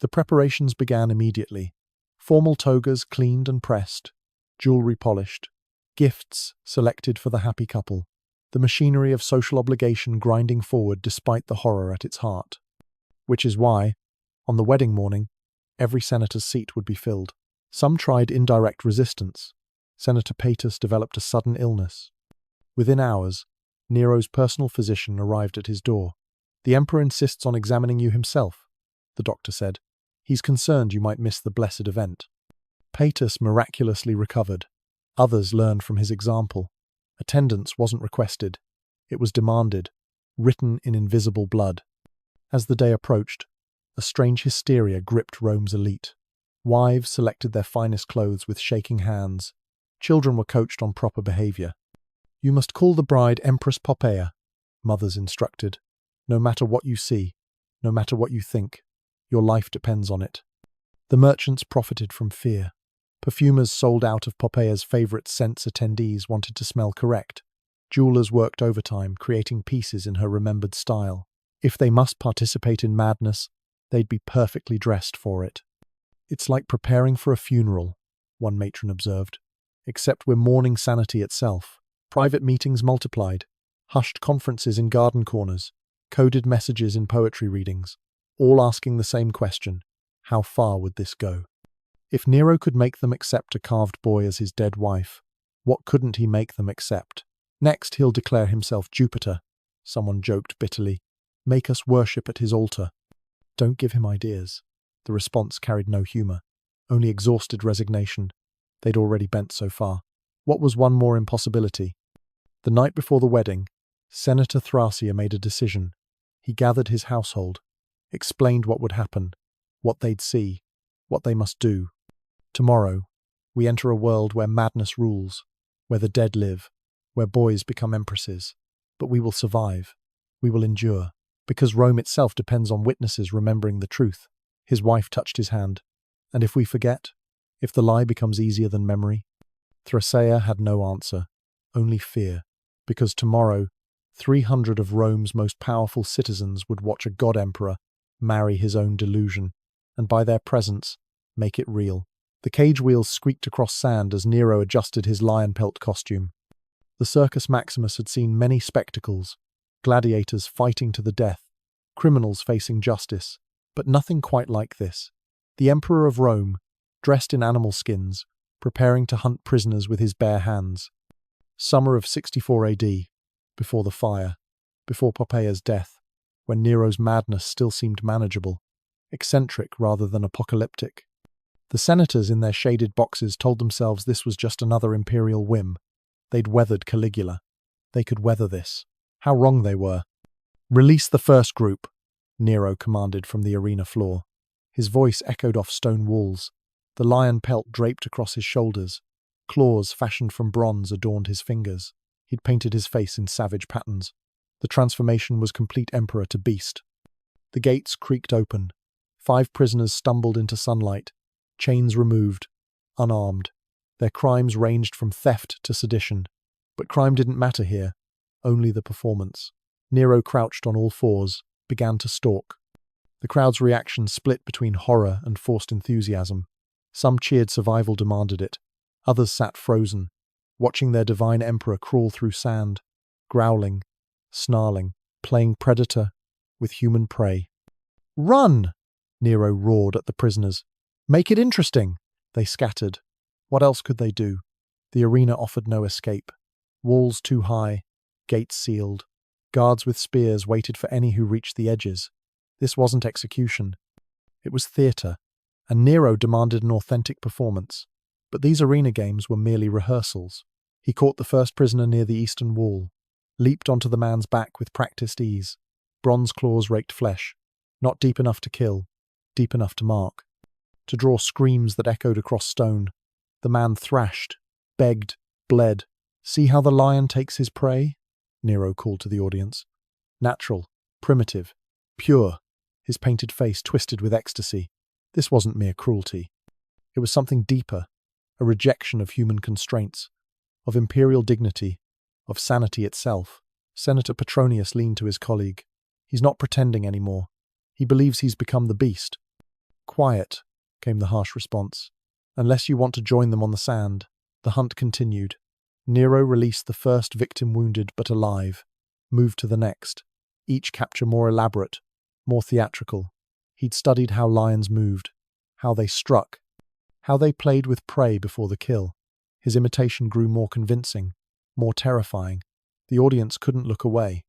The preparations began immediately. Formal togas cleaned and pressed, jewelry polished, gifts selected for the happy couple, the machinery of social obligation grinding forward despite the horror at its heart. Which is why, on the wedding morning, every senator's seat would be filled. Some tried indirect resistance. Senator Paetus developed a sudden illness. Within hours, Nero's personal physician arrived at his door. "The emperor insists on examining you himself," the doctor said. "He's concerned you might miss the blessed event." Paetus miraculously recovered. Others learned from his example. Attendance wasn't requested. It was demanded, written in invisible blood. As the day approached, a strange hysteria gripped Rome's elite. Wives selected their finest clothes with shaking hands. Children were coached on proper behavior. "You must call the bride Empress Poppaea," mothers instructed. "No matter what you see, no matter what you think, your life depends on it." The merchants profited from fear. Perfumers sold out of Poppaea's favorite scents attendees wanted to smell correct. Jewelers worked overtime, creating pieces in her remembered style. If they must participate in madness, they'd be perfectly dressed for it. "It's like preparing for a funeral," one matron observed. "Except we're mourning sanity itself." Private meetings multiplied. Hushed conferences in garden corners. Coded messages in poetry readings. All asking the same question: how far would this go? If Nero could make them accept a carved boy as his dead wife, what couldn't he make them accept? "Next he'll declare himself Jupiter," someone joked bitterly. "Make us worship at his altar." "Don't give him ideas." The response carried no humor, only exhausted resignation. They'd already bent so far. What was one more impossibility? The night before the wedding, Senator Thrasea made a decision. He gathered his household, explained what would happen, what they'd see, what they must do. "Tomorrow, we enter a world where madness rules, where the dead live, where boys become empresses. But we will survive. We will endure, because Rome itself depends on witnesses remembering the truth." His wife touched his hand. "And if we forget? If the lie becomes easier than memory?" Thrasea had no answer, only fear, because tomorrow, 300 of Rome's most powerful citizens would watch a god-emperor marry his own delusion, and by their presence, make it real. The cage wheels squeaked across sand as Nero adjusted his lion pelt costume. The Circus Maximus had seen many spectacles, gladiators fighting to the death, criminals facing justice, but nothing quite like this. The Emperor of Rome, dressed in animal skins, preparing to hunt prisoners with his bare hands. Summer of 64 AD, before the fire, before Poppaea's death, when Nero's madness still seemed manageable, eccentric rather than apocalyptic. The senators in their shaded boxes told themselves this was just another imperial whim. They'd weathered Caligula. They could weather this. How wrong they were. "Release the first group," Nero commanded from the arena floor. His voice echoed off stone walls. The lion pelt draped across his shoulders. Claws fashioned from bronze adorned his fingers. He'd painted his face in savage patterns. The transformation was complete emperor to beast. The gates creaked open. 5 prisoners stumbled into sunlight, chains removed, unarmed. Their crimes ranged from theft to sedition. But crime didn't matter here, only the performance. Nero crouched on all fours, began to stalk. The crowd's reaction split between horror and forced enthusiasm. Some cheered survival demanded it. Others sat frozen, watching their divine emperor crawl through sand, growling, snarling, playing predator with human prey. "Run!" Nero roared at the prisoners. "Make it interesting!" They scattered. What else could they do? The arena offered no escape. Walls too high, gates sealed. Guards with spears waited for any who reached the edges. This wasn't execution. It was theatre, and Nero demanded an authentic performance. But these arena games were merely rehearsals. He caught the first prisoner near the eastern wall, leaped onto the man's back with practiced ease. Bronze claws raked flesh. Not deep enough to kill, deep enough to mark, to draw screams that echoed across stone. The man thrashed, begged, bled. "See how the lion takes his prey?" Nero called to the audience. Natural, primitive, pure, his painted face twisted with ecstasy. This wasn't mere cruelty. It was something deeper, a rejection of human constraints, of imperial dignity, of sanity itself. Senator Petronius leaned to his colleague. "He's not pretending anymore. He believes he's become the beast." "Quiet," came the harsh response. "Unless you want to join them on the sand." The hunt continued. Nero released the first victim wounded but alive, moved to the next, each capture more elaborate, more theatrical. He'd studied how lions moved, how they struck, how they played with prey before the kill. His imitation grew more convincing, more terrifying. The audience couldn't look away.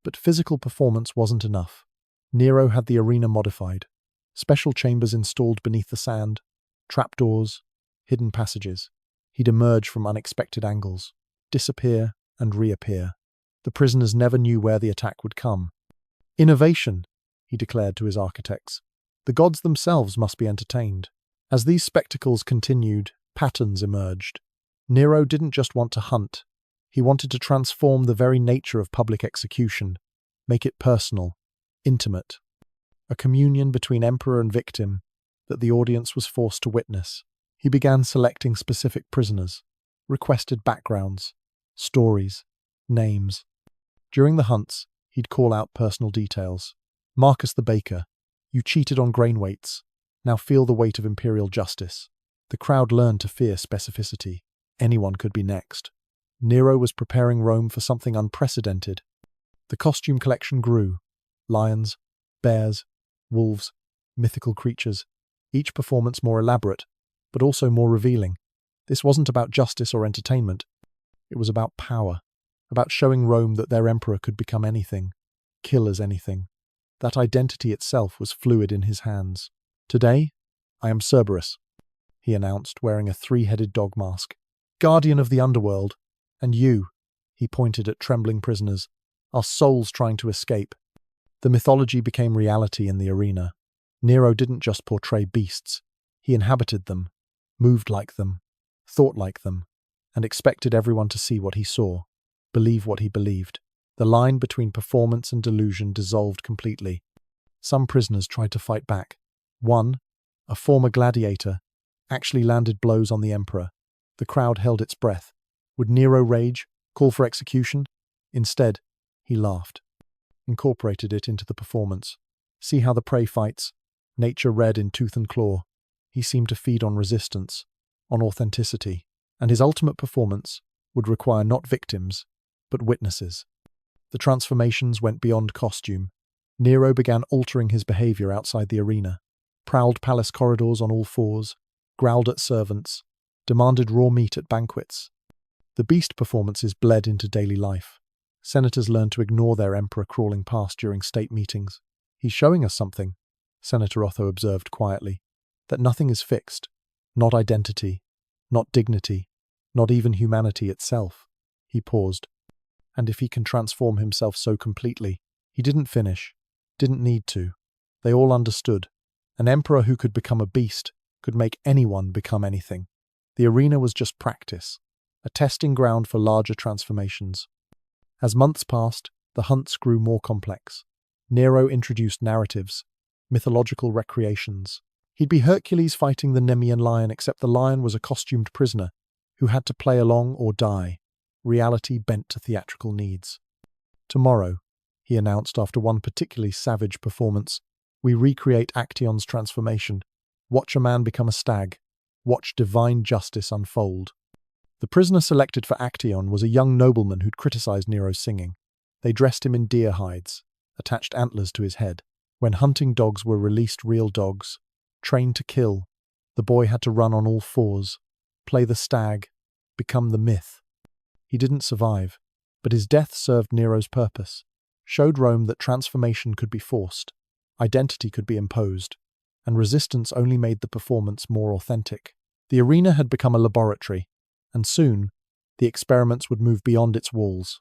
But physical performance wasn't enough. Nero had the arena modified. Special chambers installed beneath the sand, trapdoors, hidden passages. He'd emerge from unexpected angles, disappear and reappear. The prisoners never knew where the attack would come. "Innovation," he declared to his architects. "The gods themselves must be entertained." As these spectacles continued, patterns emerged. Nero didn't just want to hunt. He wanted to transform the very nature of public execution, make it personal, intimate. A communion between emperor and victim that the audience was forced to witness. He began selecting specific prisoners, requested backgrounds, stories, names. During the hunts, he'd call out personal details. "Marcus the baker, you cheated on grain weights. Now feel the weight of imperial justice." The crowd learned to fear specificity. Anyone could be next. Nero was preparing Rome for something unprecedented. The costume collection grew. Lions, bears, wolves, mythical creatures. Each performance more elaborate, but also more revealing. This wasn't about justice or entertainment. It was about power, about showing Rome that their emperor could become anything, kill as anything. That identity itself was fluid in his hands. "Today, I am Cerberus," he announced, wearing a three-headed dog mask. "Guardian of the underworld. And you," he pointed at trembling prisoners, "are souls trying to escape." The mythology became reality in the arena. Nero didn't just portray beasts. He inhabited them, moved like them, thought like them, and expected everyone to see what he saw, believe what he believed. The line between performance and delusion dissolved completely. Some prisoners tried to fight back. One, a former gladiator, actually landed blows on the emperor. The crowd held its breath. Would Nero rage, call for execution? Instead, he laughed, incorporated it into the performance. See how the prey fights, nature red in tooth and claw. He seemed to feed on resistance, on authenticity, and his ultimate performance would require not victims, but witnesses. The transformations went beyond costume. Nero began altering his behavior outside the arena, prowled palace corridors on all fours, growled at servants, demanded raw meat at banquets. The beast performances bled into daily life. Senators learned to ignore their emperor crawling past during state meetings. "He's showing us something," Senator Otho observed quietly, "that nothing is fixed, not identity, not dignity, not even humanity itself." He paused. "And if he can transform himself so completely," he didn't finish, didn't need to. They all understood. An emperor who could become a beast could make anyone become anything. The arena was just practice, a testing ground for larger transformations. As months passed, the hunts grew more complex. Nero introduced narratives, mythological recreations. He'd be Hercules fighting the Nemean lion, except the lion was a costumed prisoner who had to play along or die, reality bent to theatrical needs. "Tomorrow," he announced after one particularly savage performance, "we recreate Actaeon's transformation. Watch a man become a stag. Watch divine justice unfold." The prisoner selected for Actaeon was a young nobleman who'd criticized Nero's singing. They dressed him in deer hides, attached antlers to his head. When hunting dogs were released, real dogs, trained to kill, the boy had to run on all fours, play the stag, become the myth. He didn't survive, but his death served Nero's purpose, showed Rome that transformation could be forced, identity could be imposed, and resistance only made the performance more authentic. The arena had become a laboratory, and soon, the experiments would move beyond its walls.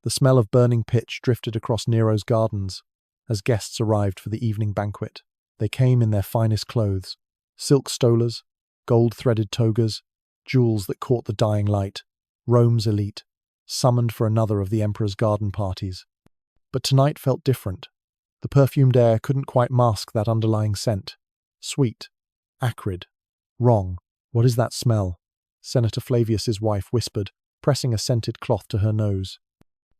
The smell of burning pitch drifted across Nero's gardens, as guests arrived for the evening banquet. They came in their finest clothes, silk stolas, gold-threaded togas, jewels that caught the dying light, Rome's elite, summoned for another of the emperor's garden parties. But tonight felt different. The perfumed air couldn't quite mask that underlying scent. Sweet, acrid, wrong. What is that smell? Senator Flavius's wife whispered, pressing a scented cloth to her nose.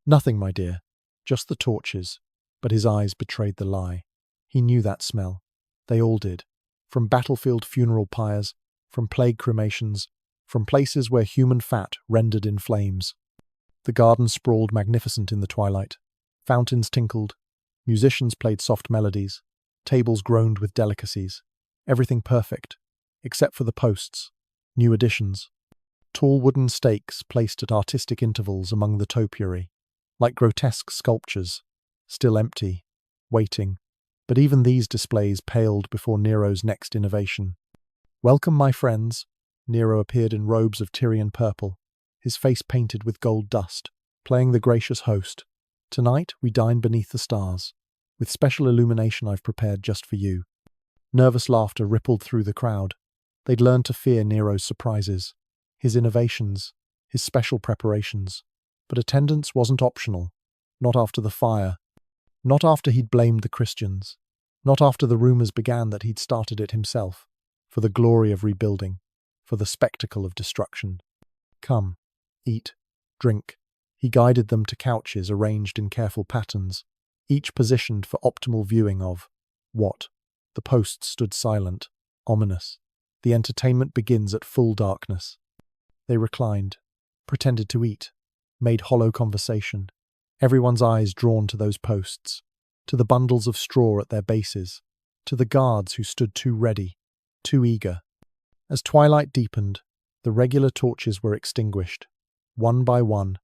Nothing, my dear, just the torches. But his eyes betrayed the lie. He knew that smell. They all did. From battlefield funeral pyres, from plague cremations, from places where human fat rendered in flames. The garden sprawled magnificent in the twilight. Fountains tinkled. Musicians played soft melodies. Tables groaned with delicacies. Everything perfect, except for the posts, new additions. Tall wooden stakes placed at artistic intervals among the topiary, like grotesque sculptures, still empty, waiting. But even these displays paled before Nero's next innovation. Welcome, my friends. Nero appeared in robes of Tyrian purple, his face painted with gold dust, playing the gracious host. Tonight we dine beneath the stars, with special illumination I've prepared just for you. Nervous laughter rippled through the crowd. They'd learned to fear Nero's surprises, his innovations, his special preparations. But attendance wasn't optional. Not after the fire. Not after he'd blamed the Christians. Not after the rumors began that he'd started it himself. For the glory of rebuilding. For the spectacle of destruction. Come, eat, drink. He guided them to couches arranged in careful patterns, each positioned for optimal viewing of what? The posts stood silent, ominous. The entertainment begins at full darkness. They reclined, pretended to eat, made hollow conversation, everyone's eyes drawn to those posts, to the bundles of straw at their bases, to the guards who stood too ready, too eager. As twilight deepened, the regular torches were extinguished, one by one,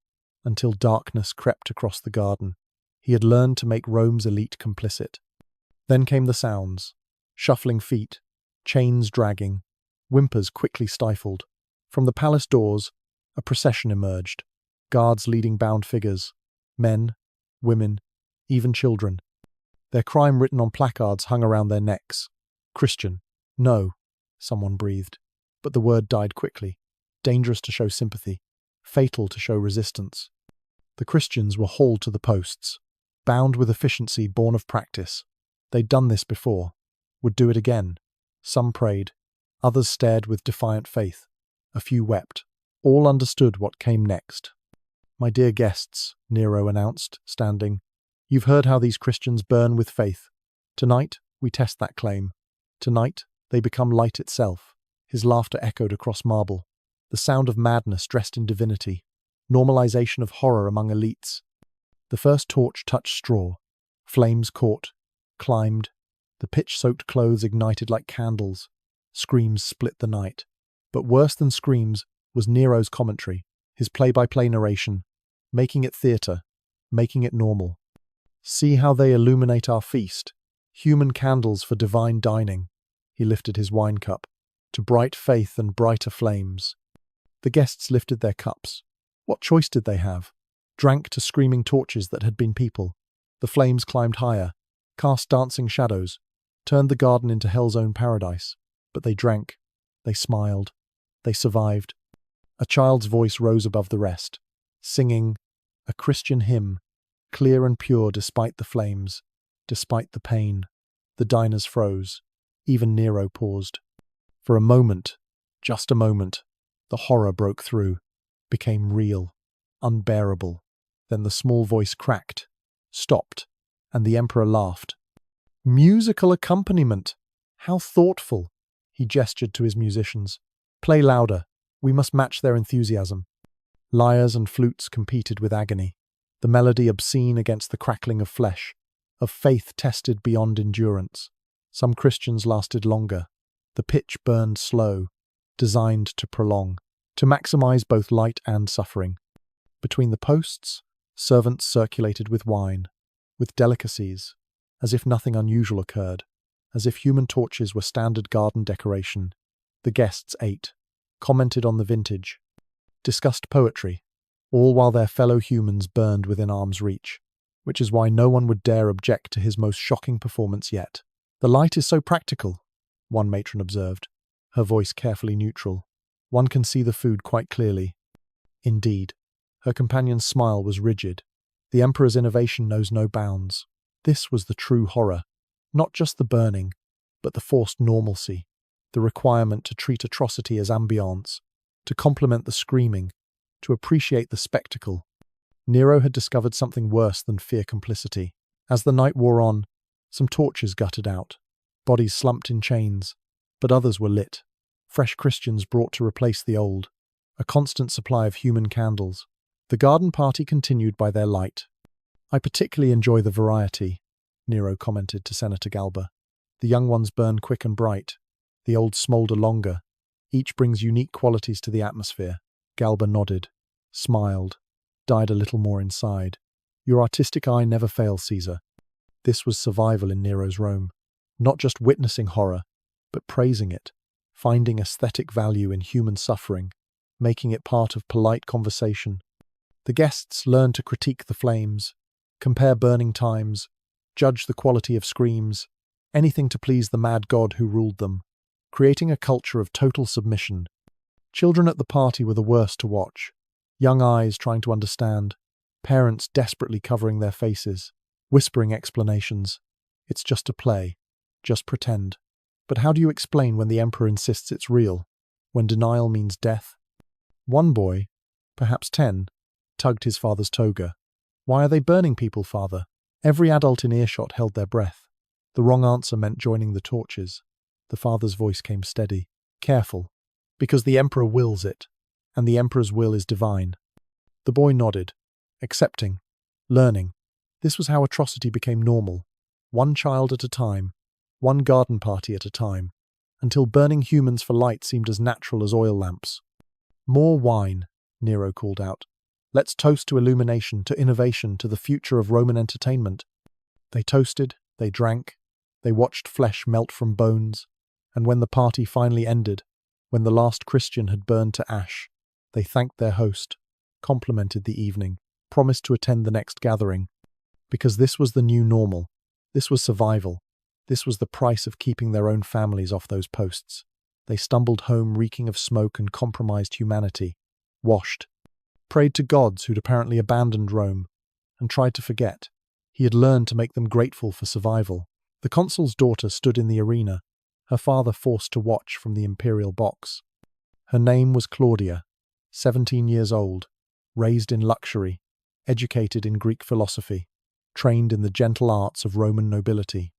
until darkness crept across the garden. He had learned to make Rome's elite complicit. Then came the sounds, shuffling feet, chains dragging, whimpers quickly stifled. From the palace doors, a procession emerged, guards leading bound figures, men, women, even children. Their crime written on placards hung around their necks. Christian. No, someone breathed. But the word died quickly. Dangerous to show sympathy, fatal to show resistance. The Christians were hauled to the posts, bound with efficiency born of practice. They'd done this before, would do it again. Some prayed, others stared with defiant faith. A few wept. All understood what came next. My dear guests, Nero announced, standing, you've heard how these Christians burn with faith. Tonight, we test that claim. Tonight, they become light itself. His laughter echoed across marble. The sound of madness dressed in divinity. Normalization of horror among elites. The first torch touched straw. Flames caught, climbed. The pitch-soaked clothes ignited like candles. Screams split the night. But worse than screams was Nero's commentary, his play-by-play narration, making it theatre, making it normal. See how they illuminate our feast. Human candles for divine dining. He lifted his wine cup. To bright faith and brighter flames. The guests lifted their cups. What choice did they have? Drank to screaming torches that had been people. The flames climbed higher, cast dancing shadows, turned the garden into hell's own paradise. But they drank. They smiled. They survived. A child's voice rose above the rest, singing a Christian hymn, clear and pure despite the flames, despite the pain. The diners froze. Even Nero paused. For a moment, just a moment, the horror broke through, became real, unbearable. Then the small voice cracked, stopped, and the emperor laughed. Musical accompaniment! How thoughtful! He gestured to his musicians. Play louder. We must match their enthusiasm. Lyres and flutes competed with agony, the melody obscene against the crackling of flesh, of faith tested beyond endurance. Some Christians lasted longer. The pitch burned slow, designed to prolong, to maximize both light and suffering. Between the posts, servants circulated with wine, with delicacies, as if nothing unusual occurred, as if human torches were standard garden decoration. The guests ate, commented on the vintage, discussed poetry, all while their fellow humans burned within arm's reach. which is why no one would dare object to his most shocking performance yet. "The light is so practical," one matron observed, her voice carefully neutral. "One can see the food quite clearly." Indeed, her companion's smile was rigid. The Emperor's innovation knows no bounds. This was the true horror. Not just the burning, but the forced normalcy, the requirement to treat atrocity as ambiance, to complement the screaming, to appreciate the spectacle. Nero had discovered something worse than fear complicity. As the night wore on, some torches guttered out, bodies slumped in chains, but others were lit. Fresh Christians brought to replace the old, a constant supply of human candles. The garden party continued by their light. "I particularly enjoy the variety," Nero commented to Senator Galba. "The young ones burn quick and bright. The old smolder longer. Each brings unique qualities to the atmosphere." Galba nodded, smiled, died a little more inside. "Your artistic eye never fails, Caesar." This was survival in Nero's Rome. Not just witnessing horror, but praising it, finding aesthetic value in human suffering, making it part of polite conversation. The guests learned to critique the flames, compare burning times, judge the quality of screams, anything to please the mad god who ruled them, creating a culture of total submission. Children at the party were the worst to watch. Young eyes trying to understand, parents desperately covering their faces, whispering explanations. "It's just a play. Just pretend." But how do you explain when the Emperor insists it's real, when denial means death? One boy, perhaps 10, tugged his father's toga. "Why are they burning people, father?" Every adult in earshot held their breath. The wrong answer meant joining the torches. The father's voice came steady. "Careful, because the Emperor wills it, and the Emperor's will is divine." The boy nodded, accepting, learning. This was how atrocity became normal, one child at a time, one garden party at a time, until burning humans for light seemed as natural as oil lamps. "More wine," Nero called out. "Let's toast to illumination, to innovation, to the future of Roman entertainment." They toasted, they drank, they watched flesh melt from bones, and when the party finally ended, when the last Christian had burned to ash, they thanked their host, complimented the evening, promised to attend the next gathering. Because this was the new normal. This was survival. This was the price of keeping their own families off those posts. They stumbled home reeking of smoke and compromised humanity, washed, prayed to gods who'd apparently abandoned Rome, and tried to forget. He had learned to make them grateful for survival. The consul's daughter stood in the arena, her father forced to watch from the imperial box. Her name was Claudia, 17 years old, raised in luxury, educated in Greek philosophy, trained in the gentle arts of Roman nobility.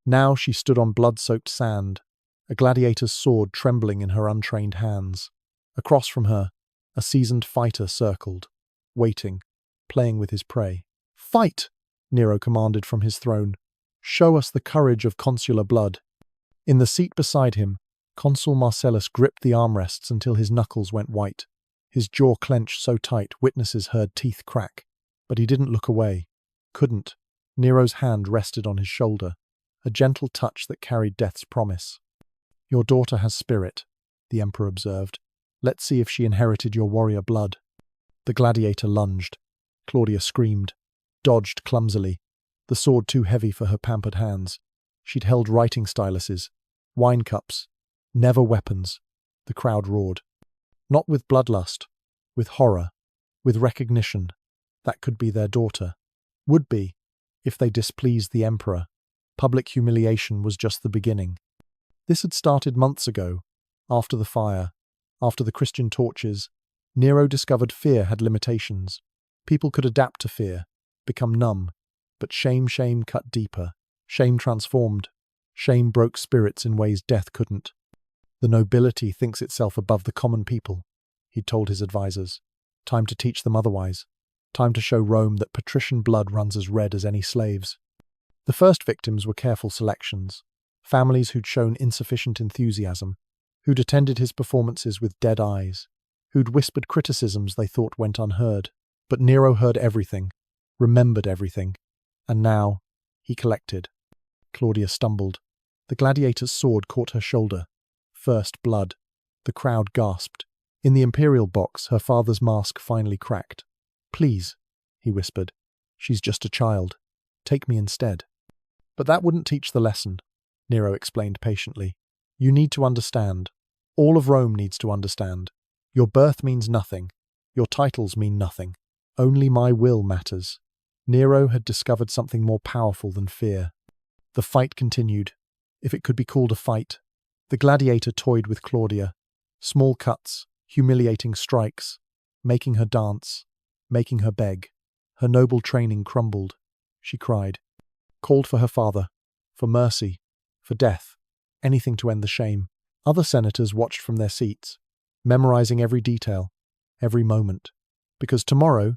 Now she stood on blood-soaked sand, a gladiator's sword trembling in her untrained hands. Across from her, a seasoned fighter circled, waiting, playing with his prey. "Fight!" Nero commanded from his throne. "Show us the courage of consular blood." In the seat beside him, Consul Marcellus gripped the armrests until his knuckles went white. His jaw clenched so tight witnesses heard teeth crack. But he didn't look away. Couldn't. Nero's hand rested on his shoulder, a gentle touch that carried death's promise. "Your daughter has spirit," the Emperor observed. "Let's see if she inherited your warrior blood." The gladiator lunged. Claudia screamed, dodged clumsily, the sword too heavy for her pampered hands. She'd held writing styluses, wine cups, never weapons. The crowd roared. Not with bloodlust, with horror, with recognition. That could be their daughter. Would be, if they displeased the Emperor. Public humiliation was just the beginning. This had started months ago, after the fire, after the Christian torches. Nero discovered fear had limitations. People could adapt to fear, become numb, but shame cut deeper. Shame transformed. Shame broke spirits in ways death couldn't. "The nobility thinks itself above the common people," he'd told his advisors. "Time to teach them otherwise. Time to show Rome that patrician blood runs as red as any slaves." The first victims were careful selections, families who'd shown insufficient enthusiasm, who'd attended his performances with dead eyes, who'd whispered criticisms they thought went unheard. But Nero heard everything, remembered everything, and now he collected. Claudia stumbled. The gladiator's sword caught her shoulder. First blood. The crowd gasped. In the imperial box, her father's mask finally cracked. "Please," he whispered. She's just a child. Take me instead. But that wouldn't teach the lesson, Nero explained patiently. You need to understand. All of Rome needs to understand. Your birth means nothing. Your titles mean nothing. Only my will matters. Nero had discovered something more powerful than fear. The fight continued, if it could be called a fight. The gladiator toyed with Claudia. Small cuts, humiliating strikes, making her dance, making her beg. Her noble training crumbled. She cried, called for her father, for mercy, for death, anything to end the shame. Other senators watched from their seats, memorizing every detail, every moment. Because tomorrow,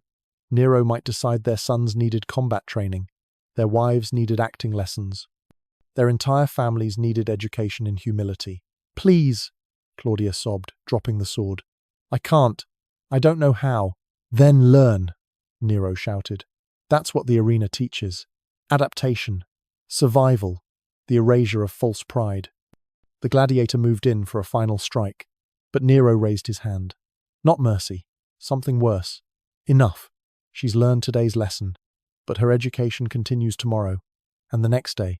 Nero might decide their sons needed combat training, their wives needed acting lessons, their entire families needed education in humility. Please, Claudia sobbed, dropping the sword. I can't. I don't know how. Then learn, Nero shouted. That's what the arena teaches. Adaptation, survival, the erasure of false pride. The gladiator moved in for a final strike, but Nero raised his hand. Not mercy, something worse. Enough. She's learned today's lesson, but her education continues tomorrow, and the next day,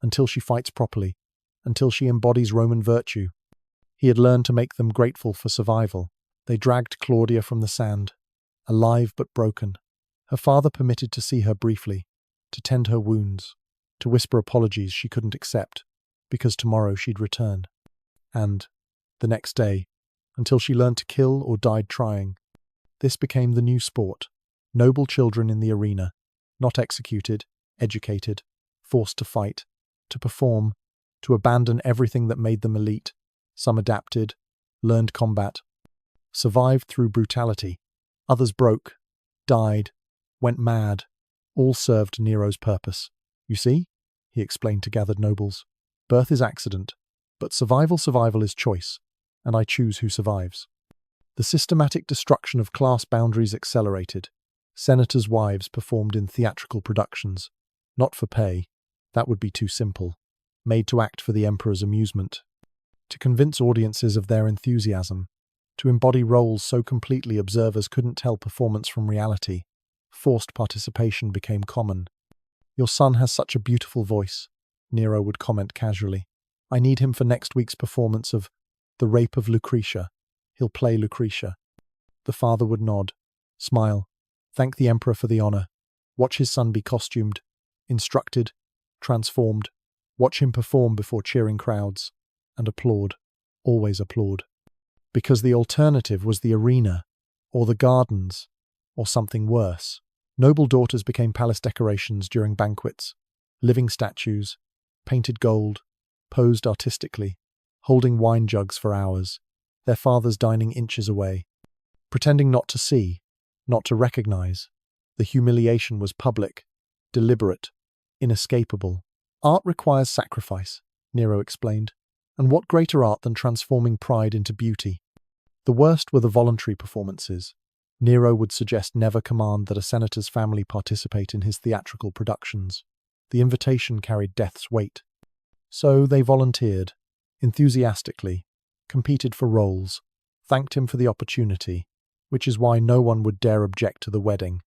until she fights properly, until she embodies Roman virtue. He had learned to make them grateful for survival. They dragged Claudia from the sand, alive but broken. Her father permitted to see her briefly, to tend her wounds, to whisper apologies she couldn't accept, because tomorrow she'd return. And, the next day, until she learned to kill or died trying. This became the new sport. Noble children in the arena, not executed, educated, forced to fight, to perform, to abandon everything that made them elite. Some adapted, learned combat, survived through brutality. Others broke, died, went mad. All served Nero's purpose. You see, he explained to gathered nobles, birth is accident, but survival is choice, and I choose who survives. The systematic destruction of class boundaries accelerated. Senators' wives performed in theatrical productions, not for pay, that would be too simple, made to act for the emperor's amusement, to convince audiences of their enthusiasm, to embody roles so completely observers couldn't tell performance from reality. Forced participation became common. Your son has such a beautiful voice, Nero would comment casually. I need him for next week's performance of The Rape of Lucretia. He'll play Lucretia. The father would nod, smile, thank the emperor for the honor, watch his son be costumed, instructed, transformed, watch him perform before cheering crowds, and applaud, always applaud. Because the alternative was the arena, or the gardens, or something worse. Noble daughters became palace decorations during banquets, living statues, painted gold, posed artistically, holding wine jugs for hours, their fathers dining inches away, pretending not to see, not to recognize. The humiliation was public, deliberate, inescapable. Art requires sacrifice, Nero explained, and what greater art than transforming pride into beauty? The worst were the voluntary performances. Nero would suggest never command that a senator's family participate in his theatrical productions. The invitation carried death's weight. So they volunteered, enthusiastically, competed for roles, thanked him for the opportunity, which is why no one would dare object to the wedding.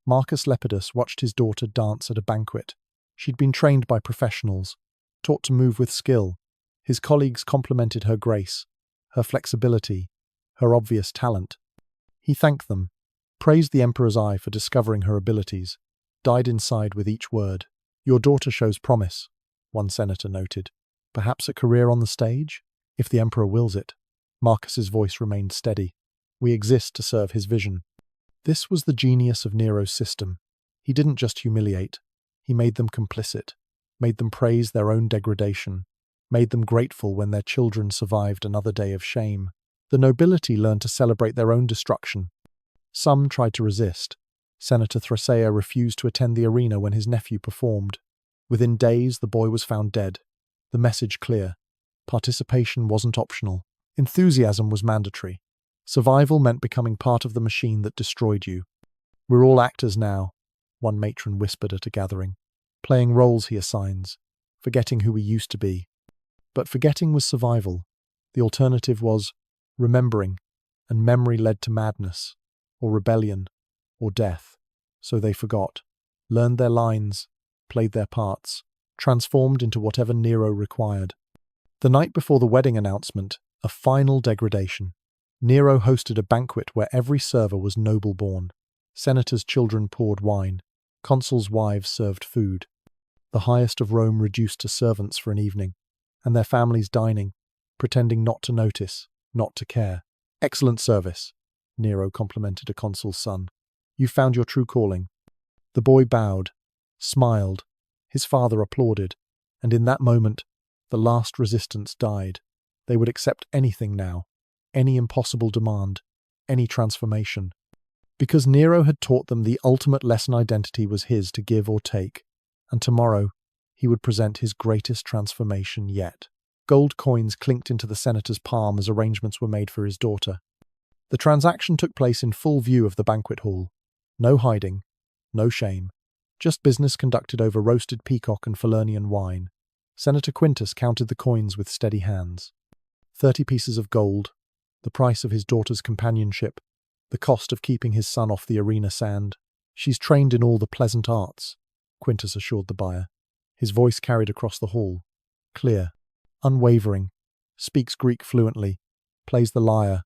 Marcus Lepidus watched his daughter dance at a banquet. She'd been trained by professionals, taught to move with skill. His colleagues complimented her grace, her flexibility, her obvious talent. He thanked them, praised the emperor's eye for discovering her abilities, died inside with each word. Your daughter shows promise, one senator noted. Perhaps a career on the stage? If the emperor wills it. Marcus's voice remained steady. We exist to serve his vision. This was the genius of Nero's system. He didn't just humiliate. He made them complicit, made them praise their own degradation, made them grateful when their children survived another day of shame. The nobility learned to celebrate their own destruction. Some tried to resist. Senator Thrasea refused to attend the arena when his nephew performed. Within days, the boy was found dead. The message clear. Participation wasn't optional. Enthusiasm was mandatory. Survival meant becoming part of the machine that destroyed you. We're all actors now, one matron whispered at a gathering, playing roles he assigns, forgetting who we used to be. But forgetting was survival. The alternative was remembering, and memory led to madness, or rebellion, or death. So they forgot. learned their lines, played their parts, transformed into whatever Nero required. The night before the wedding announcement, a final degradation. Nero hosted a banquet where every server was noble-born. Senators' children poured wine. Consuls' wives served food. The highest of Rome reduced to servants for an evening, and their families dining, pretending not to notice, not to care. "Excellent service," Nero complimented a consul's son. "You found your true calling." The boy bowed, smiled, his father applauded, and in that moment, the last resistance died. They would accept anything now, any impossible demand, any transformation. Because Nero had taught them the ultimate lesson: identity was his to give or take, and tomorrow he would present his greatest transformation yet. Gold coins clinked into the senator's palm as arrangements were made for his daughter. The transaction took place in full view of the banquet hall. No hiding, no shame, just business conducted over roasted peacock and Falernian wine. Senator Quintus counted the coins with steady hands. 30 pieces of gold, the price of his daughter's companionship, the cost of keeping his son off the arena sand. "She's trained in all the pleasant arts," Quintus assured the buyer. His voice carried across the hall. Clear, unwavering, speaks Greek fluently, plays the lyre,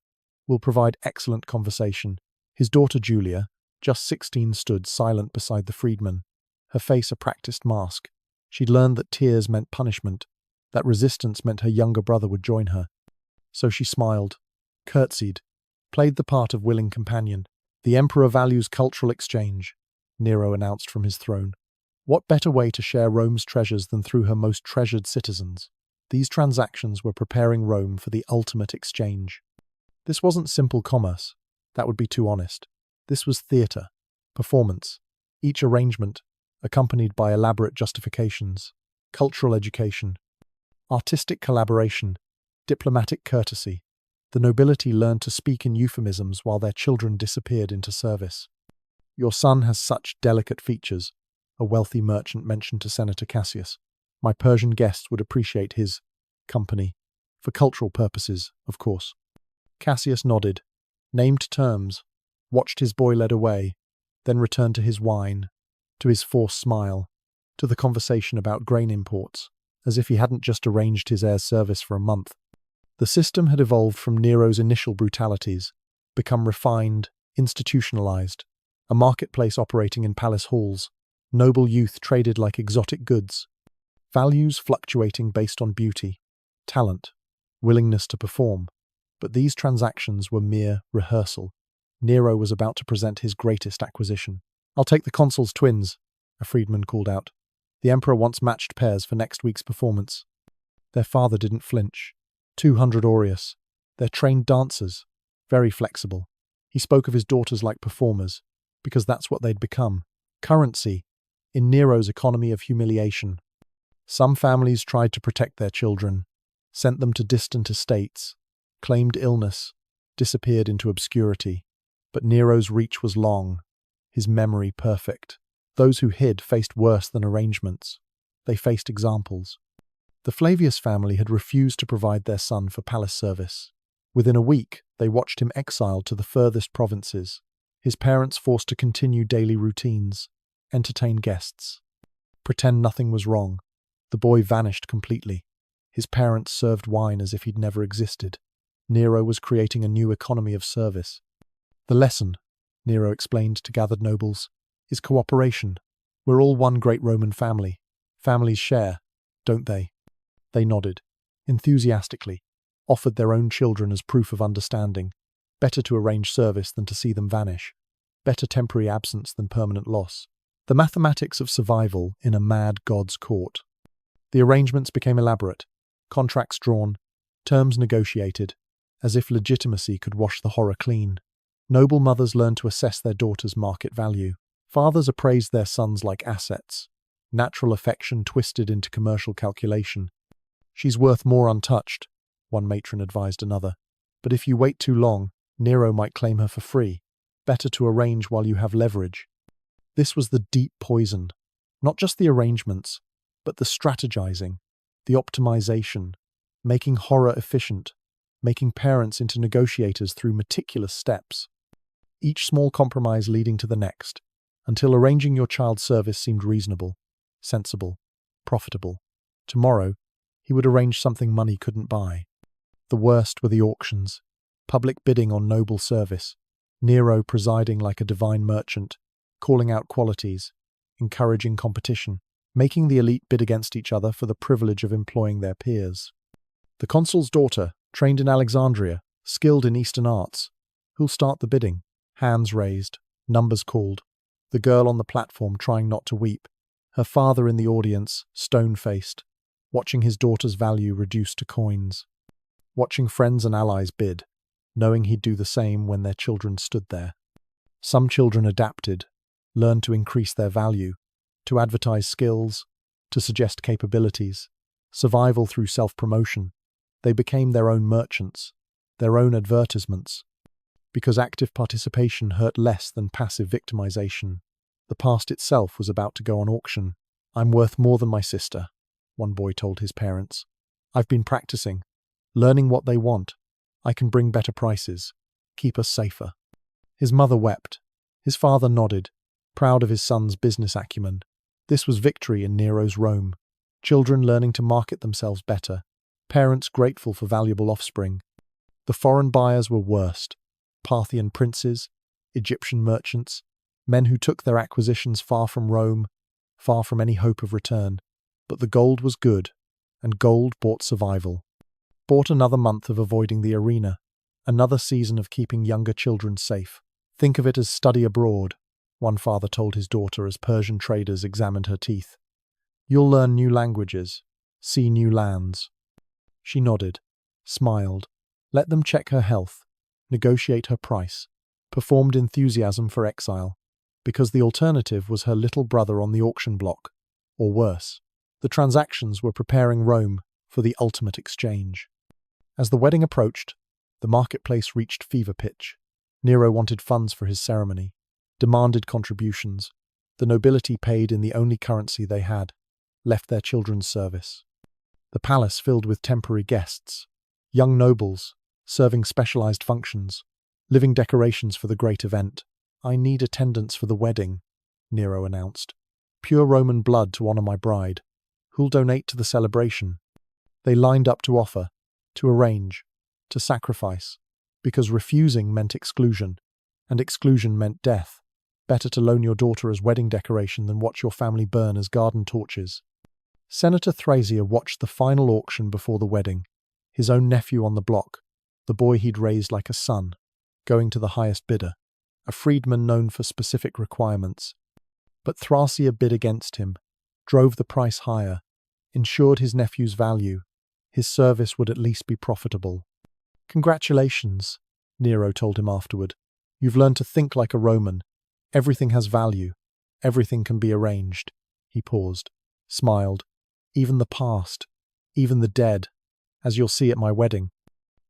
will provide excellent conversation. His daughter Julia, just 16, stood silent beside the freedman, her face a practiced mask. She'd learned that tears meant punishment, that resistance meant her younger brother would join her. So she smiled, curtsied, played the part of willing companion. "The emperor values cultural exchange," Nero announced from his throne. What better way to share Rome's treasures than through her most treasured citizens? These transactions were preparing Rome for the ultimate exchange. This wasn't simple commerce. That would be too honest. This was theatre, performance, each arrangement accompanied by elaborate justifications, cultural education, artistic collaboration, diplomatic courtesy. The nobility learned to speak in euphemisms while their children disappeared into service. "Your son has such delicate features," a wealthy merchant mentioned to Senator Cassius. "My Persian guests would appreciate his company. For cultural purposes, of course." Cassius nodded, named terms, watched his boy led away, then returned to his wine, to his forced smile, to the conversation about grain imports, as if he hadn't just arranged his heir's service for a month. The system had evolved from Nero's initial brutalities, become refined, institutionalized, a marketplace operating in palace halls, noble youth traded like exotic goods, values fluctuating based on beauty, talent, willingness to perform. But these transactions were mere rehearsal. Nero was about to present his greatest acquisition. "I'll take the consul's twins," a freedman called out. "The emperor wants matched pairs for next week's performance." Their father didn't flinch. 200 aureus. They're trained dancers, very flexible. He spoke of his daughters like performers, because that's what they'd become. Currency, in Nero's economy of humiliation. Some families tried to protect their children, sent them to distant estates, claimed illness, disappeared into obscurity. But Nero's reach was long, his memory perfect. Those who hid faced worse than arrangements. They faced examples. The Flavius family had refused to provide their son for palace service. Within a week, they watched him exiled to the furthest provinces, his parents forced to continue daily routines, entertain guests, pretend nothing was wrong. The boy vanished completely. His parents served wine as if he'd never existed. Nero was creating a new economy of service. "The lesson," Nero explained to gathered nobles, "is cooperation. We're all one great Roman family. Families share, don't they?" They nodded, enthusiastically, offered their own children as proof of understanding. Better to arrange service than to see them vanish. Better temporary absence than permanent loss. The mathematics of survival in a mad god's court. The arrangements became elaborate, contracts drawn, terms negotiated, as if legitimacy could wash the horror clean. Noble mothers learned to assess their daughters' market value. Fathers appraised their sons like assets. Natural affection twisted into commercial calculation. "She's worth more untouched," one matron advised another. "But if you wait too long, Nero might claim her for free. Better to arrange while you have leverage." This was the deep poison. Not just the arrangements, but the strategizing, the optimization, making horror efficient, making parents into negotiators through meticulous steps. Each small compromise leading to the next. until arranging your child's service seemed reasonable, sensible, profitable. Tomorrow, he would arrange something money couldn't buy. The worst were the auctions, public bidding on noble service, Nero presiding like a divine merchant, calling out qualities, encouraging competition, making the elite bid against each other for the privilege of employing their peers. The consul's daughter, trained in Alexandria, skilled in Eastern arts. Who'll start the bidding? Hands raised, numbers called. The girl on the platform trying not to weep, her father in the audience, stone-faced, watching his daughter's value reduced to coins. Watching friends and allies bid, knowing he'd do the same when their children stood there. Some children adapted, learned to increase their value, to advertise skills, to suggest capabilities, survival through self-promotion. They became their own merchants, their own advertisements. Because active participation hurt less than passive victimization. The past itself was about to go on auction. "I'm worth more than my sister," one boy told his parents. "I've been practicing, learning what they want. I can bring better prices, keep us safer." His mother wept. His father nodded, proud of his son's business acumen. This was victory in Nero's Rome. Children learning to market themselves better, parents grateful for valuable offspring. The foreign buyers were worst. Parthian princes, Egyptian merchants, men who took their acquisitions far from Rome, far from any hope of return. But the gold was good, and gold bought survival. Bought another month of avoiding the arena, another season of keeping younger children safe. "Think of it as study abroad," one father told his daughter as Persian traders examined her teeth. "You'll learn new languages, see new lands." She nodded, smiled, let them check her health, negotiate her price, performed enthusiasm for exile, because the alternative was her little brother on the auction block, or worse. The transactions were preparing Rome for the ultimate exchange. As the wedding approached, the marketplace reached fever pitch. Nero wanted funds for his ceremony, demanded contributions. The nobility paid in the only currency they had, left their children's service. The palace filled with temporary guests, young nobles, serving specialized functions, living decorations for the great event. "I need attendance for the wedding," Nero announced. "Pure Roman blood to honor my bride. Who'll donate to the celebration?" They lined up to offer, to arrange, to sacrifice, because refusing meant exclusion, and exclusion meant death. Better to loan your daughter as wedding decoration than watch your family burn as garden torches. Senator Thrasea watched the final auction before the wedding, his own nephew on the block, the boy he'd raised like a son, going to the highest bidder, a freedman known for specific requirements. But Thrasea bid against him, drove the price higher, ensured his nephew's value. His service would at least be profitable. "Congratulations," Nero told him afterward. "You've learned to think like a Roman. Everything has value. Everything can be arranged." He paused, smiled. "Even the past, even the dead, as you'll see at my wedding."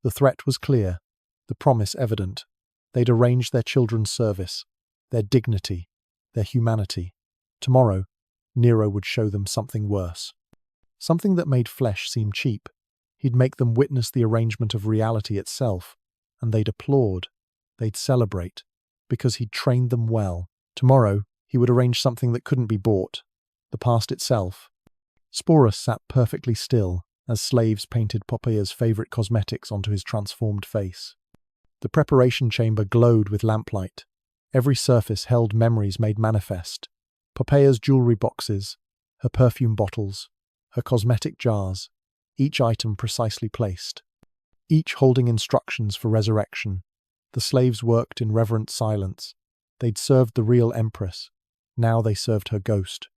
The threat was clear, the promise evident. They'd arranged their children's service, their dignity, their humanity. Tomorrow, Nero would show them something worse. Something that made flesh seem cheap. He'd make them witness the arrangement of reality itself, and they'd applaud, they'd celebrate, because he'd trained them well. Tomorrow, he would arrange something that couldn't be bought, the past itself. Sporus sat perfectly still, as slaves painted Poppeia's favorite cosmetics onto his transformed face. The preparation chamber glowed with lamplight. Every surface held memories made manifest. Poppeia's jewelry boxes, her perfume bottles, her cosmetic jars, each item precisely placed, each holding instructions for resurrection. The slaves worked in reverent silence. They'd served the real empress. Now they served her ghost.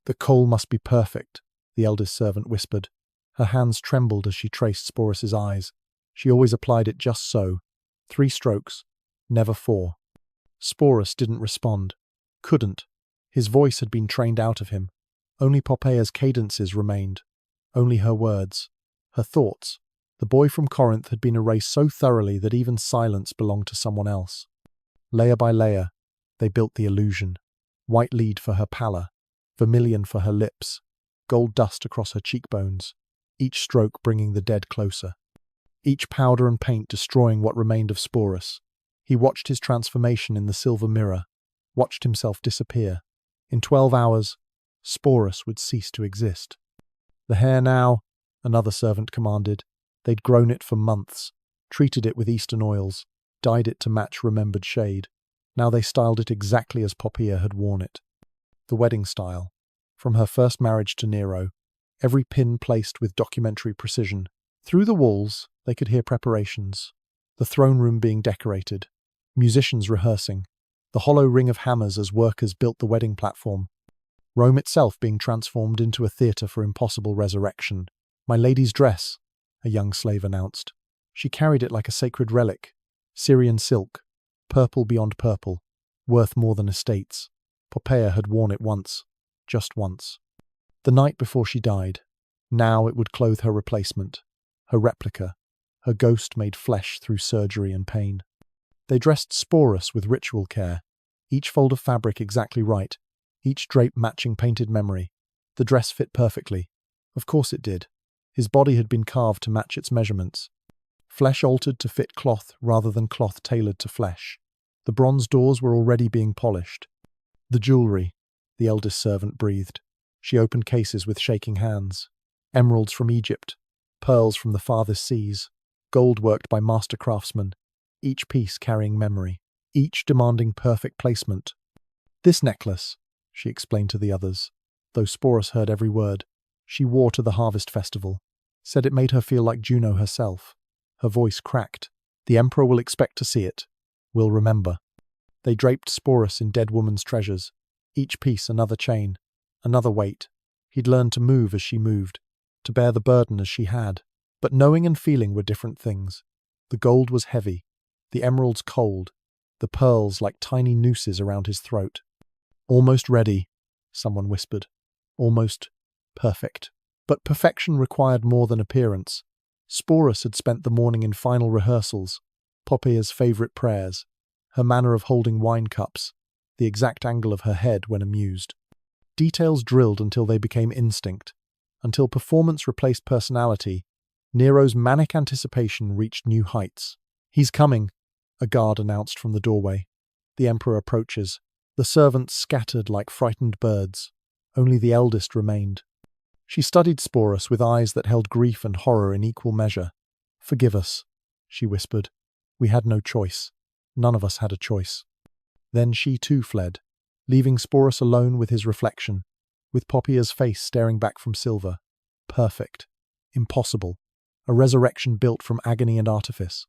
"The coal must be perfect," the eldest servant whispered. Her hands trembled as she traced Sporus's eyes. She always applied it just so. 3 strokes, never 4. Sporus didn't respond. Couldn't. His voice had been trained out of him. Only Poppeia's cadences remained. Only her words. Her thoughts. The boy from Corinth had been erased so thoroughly that even silence belonged to someone else. Layer by layer, they built the illusion. White lead for her pallor, vermilion for her lips, gold dust across her cheekbones, each stroke bringing the dead closer. Each powder and paint destroying what remained of Sporus. He watched his transformation in the silver mirror. watched himself disappear. In 12 hours, Sporus would cease to exist. The hair now, another servant commanded. They'd grown it for months, treated it with Eastern oils, dyed it to match remembered shade. Now they styled it exactly as Poppaea had worn it. The wedding style. From her first marriage to Nero, every pin placed with documentary precision. Through the walls, they could hear preparations. The throne room being decorated, musicians rehearsing, the hollow ring of hammers as workers built the wedding platform. Rome itself being transformed into a theatre for impossible resurrection. "My lady's dress," a young slave announced. She carried it like a sacred relic. Syrian silk, purple beyond purple, worth more than estates. Poppaea had worn it once, just once. The night before she died. Now it would clothe her replacement, her replica, her ghost made flesh through surgery and pain. They dressed Sporus with ritual care, each fold of fabric exactly right, each drape matching painted memory. The dress fit perfectly. Of course it did. His body had been carved to match its measurements. Flesh altered to fit cloth rather than cloth tailored to flesh. The bronze doors were already being polished. The jewellery, the eldest servant breathed. She opened cases with shaking hands. Emeralds from Egypt, pearls from the farthest seas, gold worked by master craftsmen, each piece carrying memory, each demanding perfect placement. "This necklace," she explained to the others, though Sporus heard every word, "she wore to the harvest festival, said it made her feel like Juno herself." Her voice cracked. "The emperor will expect to see it. Will remember." They draped Sporus in dead woman's treasures, each piece another chain, another weight. He'd learned to move as she moved, to bear the burden as she had. But knowing and feeling were different things. The gold was heavy, the emeralds cold, the pearls like tiny nooses around his throat. "Almost ready," someone whispered. "Almost perfect." But perfection required more than appearance. Sporus had spent the morning in final rehearsals, Poppaea's favourite prayers, her manner of holding wine cups, the exact angle of her head when amused. Details drilled until they became instinct, until performance replaced personality. Nero's manic anticipation reached new heights. "He's coming," a guard announced from the doorway. The emperor approaches. The servants scattered like frightened birds. Only the eldest remained. She studied Sporus with eyes that held grief and horror in equal measure. "Forgive us," she whispered. "We had no choice. None of us had a choice." Then she too fled, leaving Sporus alone with his reflection, with Poppaea's face staring back from silver. Perfect. Impossible. A resurrection built from agony and artifice.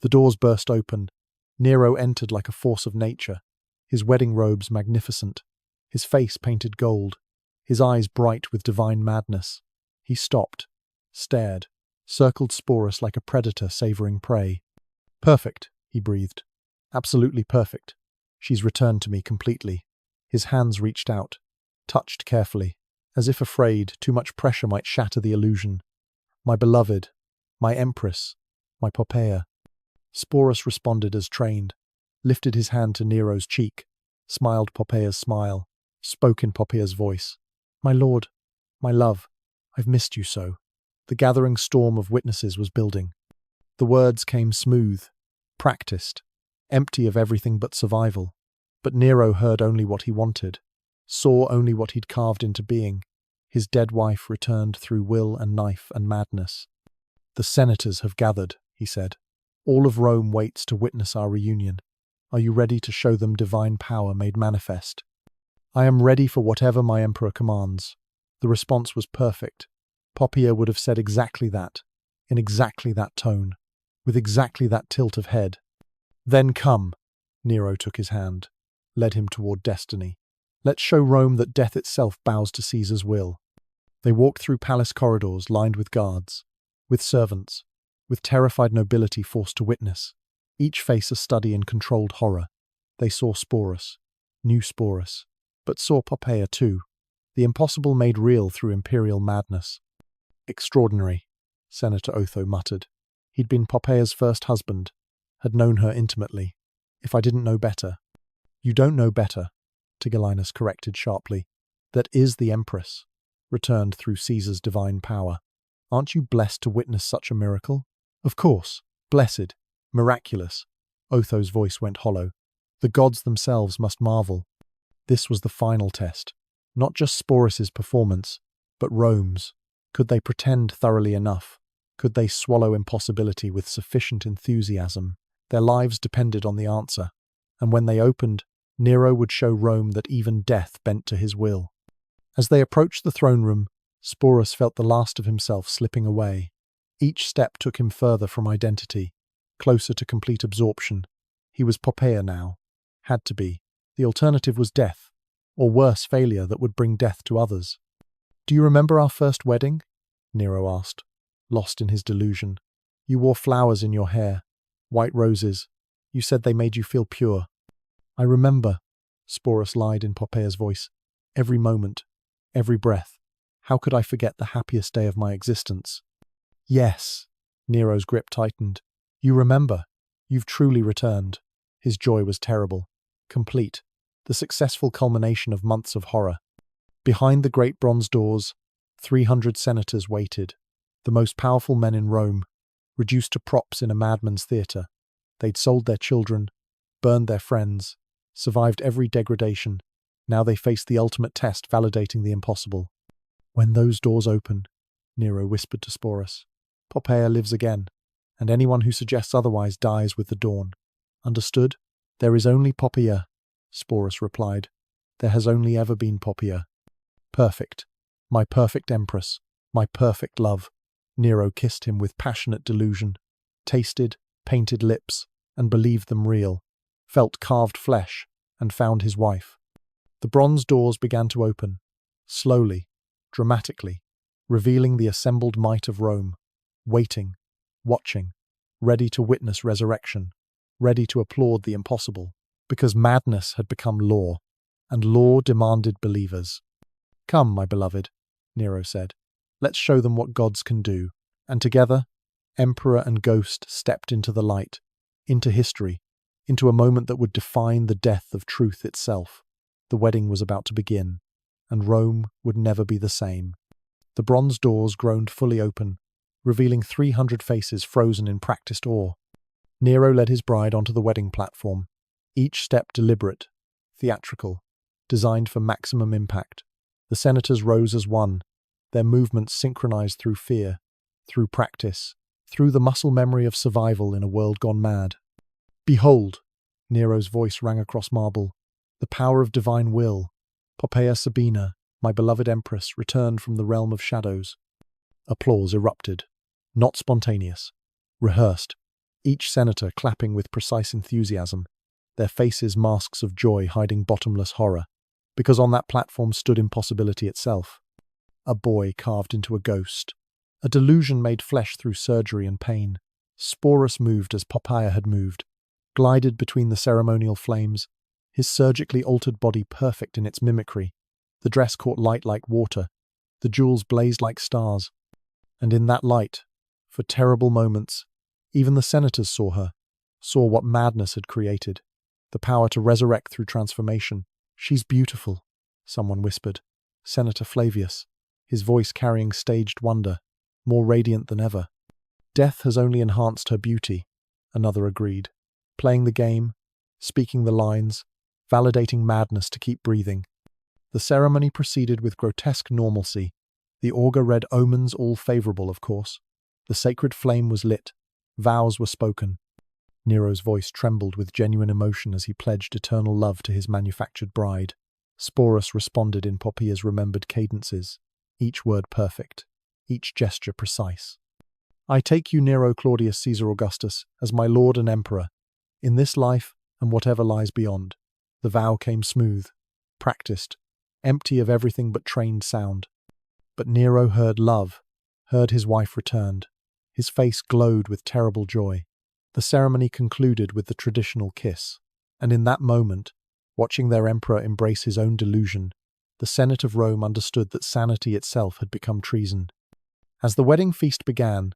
The doors burst open. Nero entered like a force of nature, his wedding robes magnificent, his face painted gold, his eyes bright with divine madness. He stopped, stared, circled Sporus like a predator savouring prey. "Perfect," he breathed. "Absolutely perfect. She's returned to me completely." His hands reached out, touched carefully, as if afraid too much pressure might shatter the illusion. "My beloved, my empress, my Poppaea." Sporus responded as trained, lifted his hand to Nero's cheek, smiled Poppaea's smile, spoke in Poppaea's voice. "My lord, my love, I've missed you so." The gathering storm of witnesses was building. The words came smooth, practiced, empty of everything but survival. But Nero heard only what he wanted, saw only what he'd carved into being. His dead wife returned through will and knife and madness. "The senators have gathered," he said. "All of Rome waits to witness our reunion. Are you ready to show them divine power made manifest?" "I am ready for whatever my emperor commands." The response was perfect. Poppaea would have said exactly that, in exactly that tone, with exactly that tilt of head. "Then come." Nero took his hand, led him toward destiny. "Let's show Rome that death itself bows to Caesar's will." They walked through palace corridors lined with guards, with servants, with terrified nobility forced to witness, each face a study in controlled horror. They saw Sporus, knew Sporus, but saw Poppaea too, the impossible made real through imperial madness. "Extraordinary," Senator Otho muttered. He'd been Poppaea's first husband, had known her intimately. "If I didn't know better." "You don't know better," Tigellinus corrected sharply. "That is the empress, returned through Caesar's divine power. Aren't you blessed to witness such a miracle?" "Of course. Blessed. Miraculous." Otho's voice went hollow. The gods themselves must marvel. This was the final test. Not just Sporus's performance, but Rome's. Could they pretend thoroughly enough? Could they swallow impossibility with sufficient enthusiasm? Their lives depended on the answer. And when they opened, Nero would show Rome that even death bent to his will. As they approached the throne room, Sporus felt the last of himself slipping away. Each step took him further from identity, closer to complete absorption. He was Poppaea now. Had to be. The alternative was death, or worse, failure that would bring death to others. "Do you remember our first wedding?" Nero asked, lost in his delusion. "You wore flowers in your hair, white roses. You said they made you feel pure." "I remember," Sporus lied in Poppaea's voice. "Every moment, every breath. How could I forget the happiest day of my existence?" "Yes," Nero's grip tightened. "You remember. You've truly returned." His joy was terrible. Complete. The successful culmination of months of horror. Behind the great bronze doors, 300 senators waited. The most powerful men in Rome, reduced to props in a madman's theatre. They'd sold their children, burned their friends, survived every degradation. Now they faced the ultimate test, validating the impossible. "When those doors open," Nero whispered to Sporus, "Poppaea lives again, and anyone who suggests otherwise dies with the dawn. Understood?" "There is only Poppaea," Sporus replied. "There has only ever been Poppaea. Perfect. My perfect empress. My perfect love." Nero kissed him with passionate delusion. Tasted, painted lips, and believed them real. Felt carved flesh, and found his wife. The bronze doors began to open. Slowly, dramatically, revealing the assembled might of Rome. Waiting, watching, ready to witness resurrection. Ready to applaud the impossible. Because madness had become law, and law demanded believers. "Come, my beloved," Nero said. "Let's show them what gods can do." And together, emperor and ghost stepped into the light, into history, into a moment that would define the death of truth itself. The wedding was about to begin, and Rome would never be the same. The bronze doors groaned fully open, revealing 300 faces frozen in practiced awe. Nero led his bride onto the wedding platform, each step deliberate, theatrical, designed for maximum impact. The senators rose as one, their movements synchronized through fear, through practice, through the muscle memory of survival in a world gone mad. "Behold," Nero's voice rang across marble, "the power of divine will. Poppaea Sabina, my beloved empress, returned from the realm of shadows." Applause erupted. Not spontaneous. Rehearsed. Each senator clapping with precise enthusiasm, their faces masks of joy hiding bottomless horror, because on that platform stood impossibility itself. A boy carved into a ghost. A delusion made flesh through surgery and pain. Sporus moved as Poppaea had moved, glided between the ceremonial flames, his surgically altered body perfect in its mimicry. The dress caught light like water, the jewels blazed like stars. And in that light, for terrible moments, even the senators saw her, saw what madness had created, the power to resurrect through transformation. "She's beautiful," someone whispered. Senator Flavius, his voice carrying staged wonder, more radiant than ever. "Death has only enhanced her beauty," another agreed. Playing the game, speaking the lines, validating madness to keep breathing. The ceremony proceeded with grotesque normalcy. The augur read omens, all favorable, of course. The sacred flame was lit. Vows were spoken. Nero's voice trembled with genuine emotion as he pledged eternal love to his manufactured bride. Sporus responded in Poppaea's remembered cadences, each word perfect, each gesture precise. "I take you, Nero Claudius Caesar Augustus, as my lord and emperor, in this life and whatever lies beyond." The vow came smooth, practiced, empty of everything but trained sound. But Nero heard love, heard his wife returned. His face glowed with terrible joy. The ceremony concluded with the traditional kiss, and in that moment, watching their emperor embrace his own delusion, the Senate of Rome understood that sanity itself had become treason. As the wedding feast began,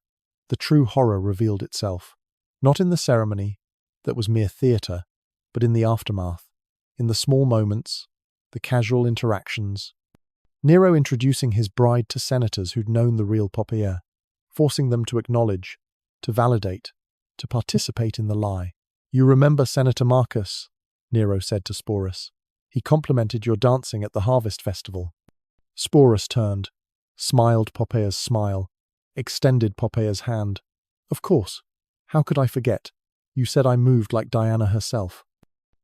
the true horror revealed itself, not in the ceremony, that was mere theatre, but in the aftermath, in the small moments, the casual interactions. Nero introducing his bride to senators who'd known the real Poppaea, forcing them to acknowledge, to validate, to participate in the lie. "You remember Senator Marcus?" Nero said to Sporus. He complimented your dancing at the harvest festival. Sporus turned, smiled Poppeia's smile, extended Poppeia's hand. Of course. How could I forget? You said I moved like Diana herself.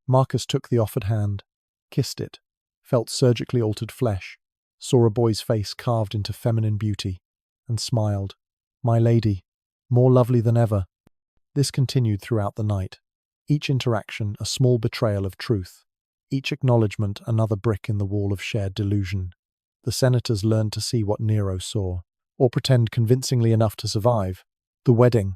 Marcus took the offered hand, kissed it, felt surgically altered flesh, saw a boy's face carved into feminine beauty, and smiled. My lady, more lovely than ever. This continued throughout the night. Each interaction a small betrayal of truth. Each acknowledgement another brick in the wall of shared delusion. The senators learned to see what Nero saw, or pretend convincingly enough to survive. The wedding,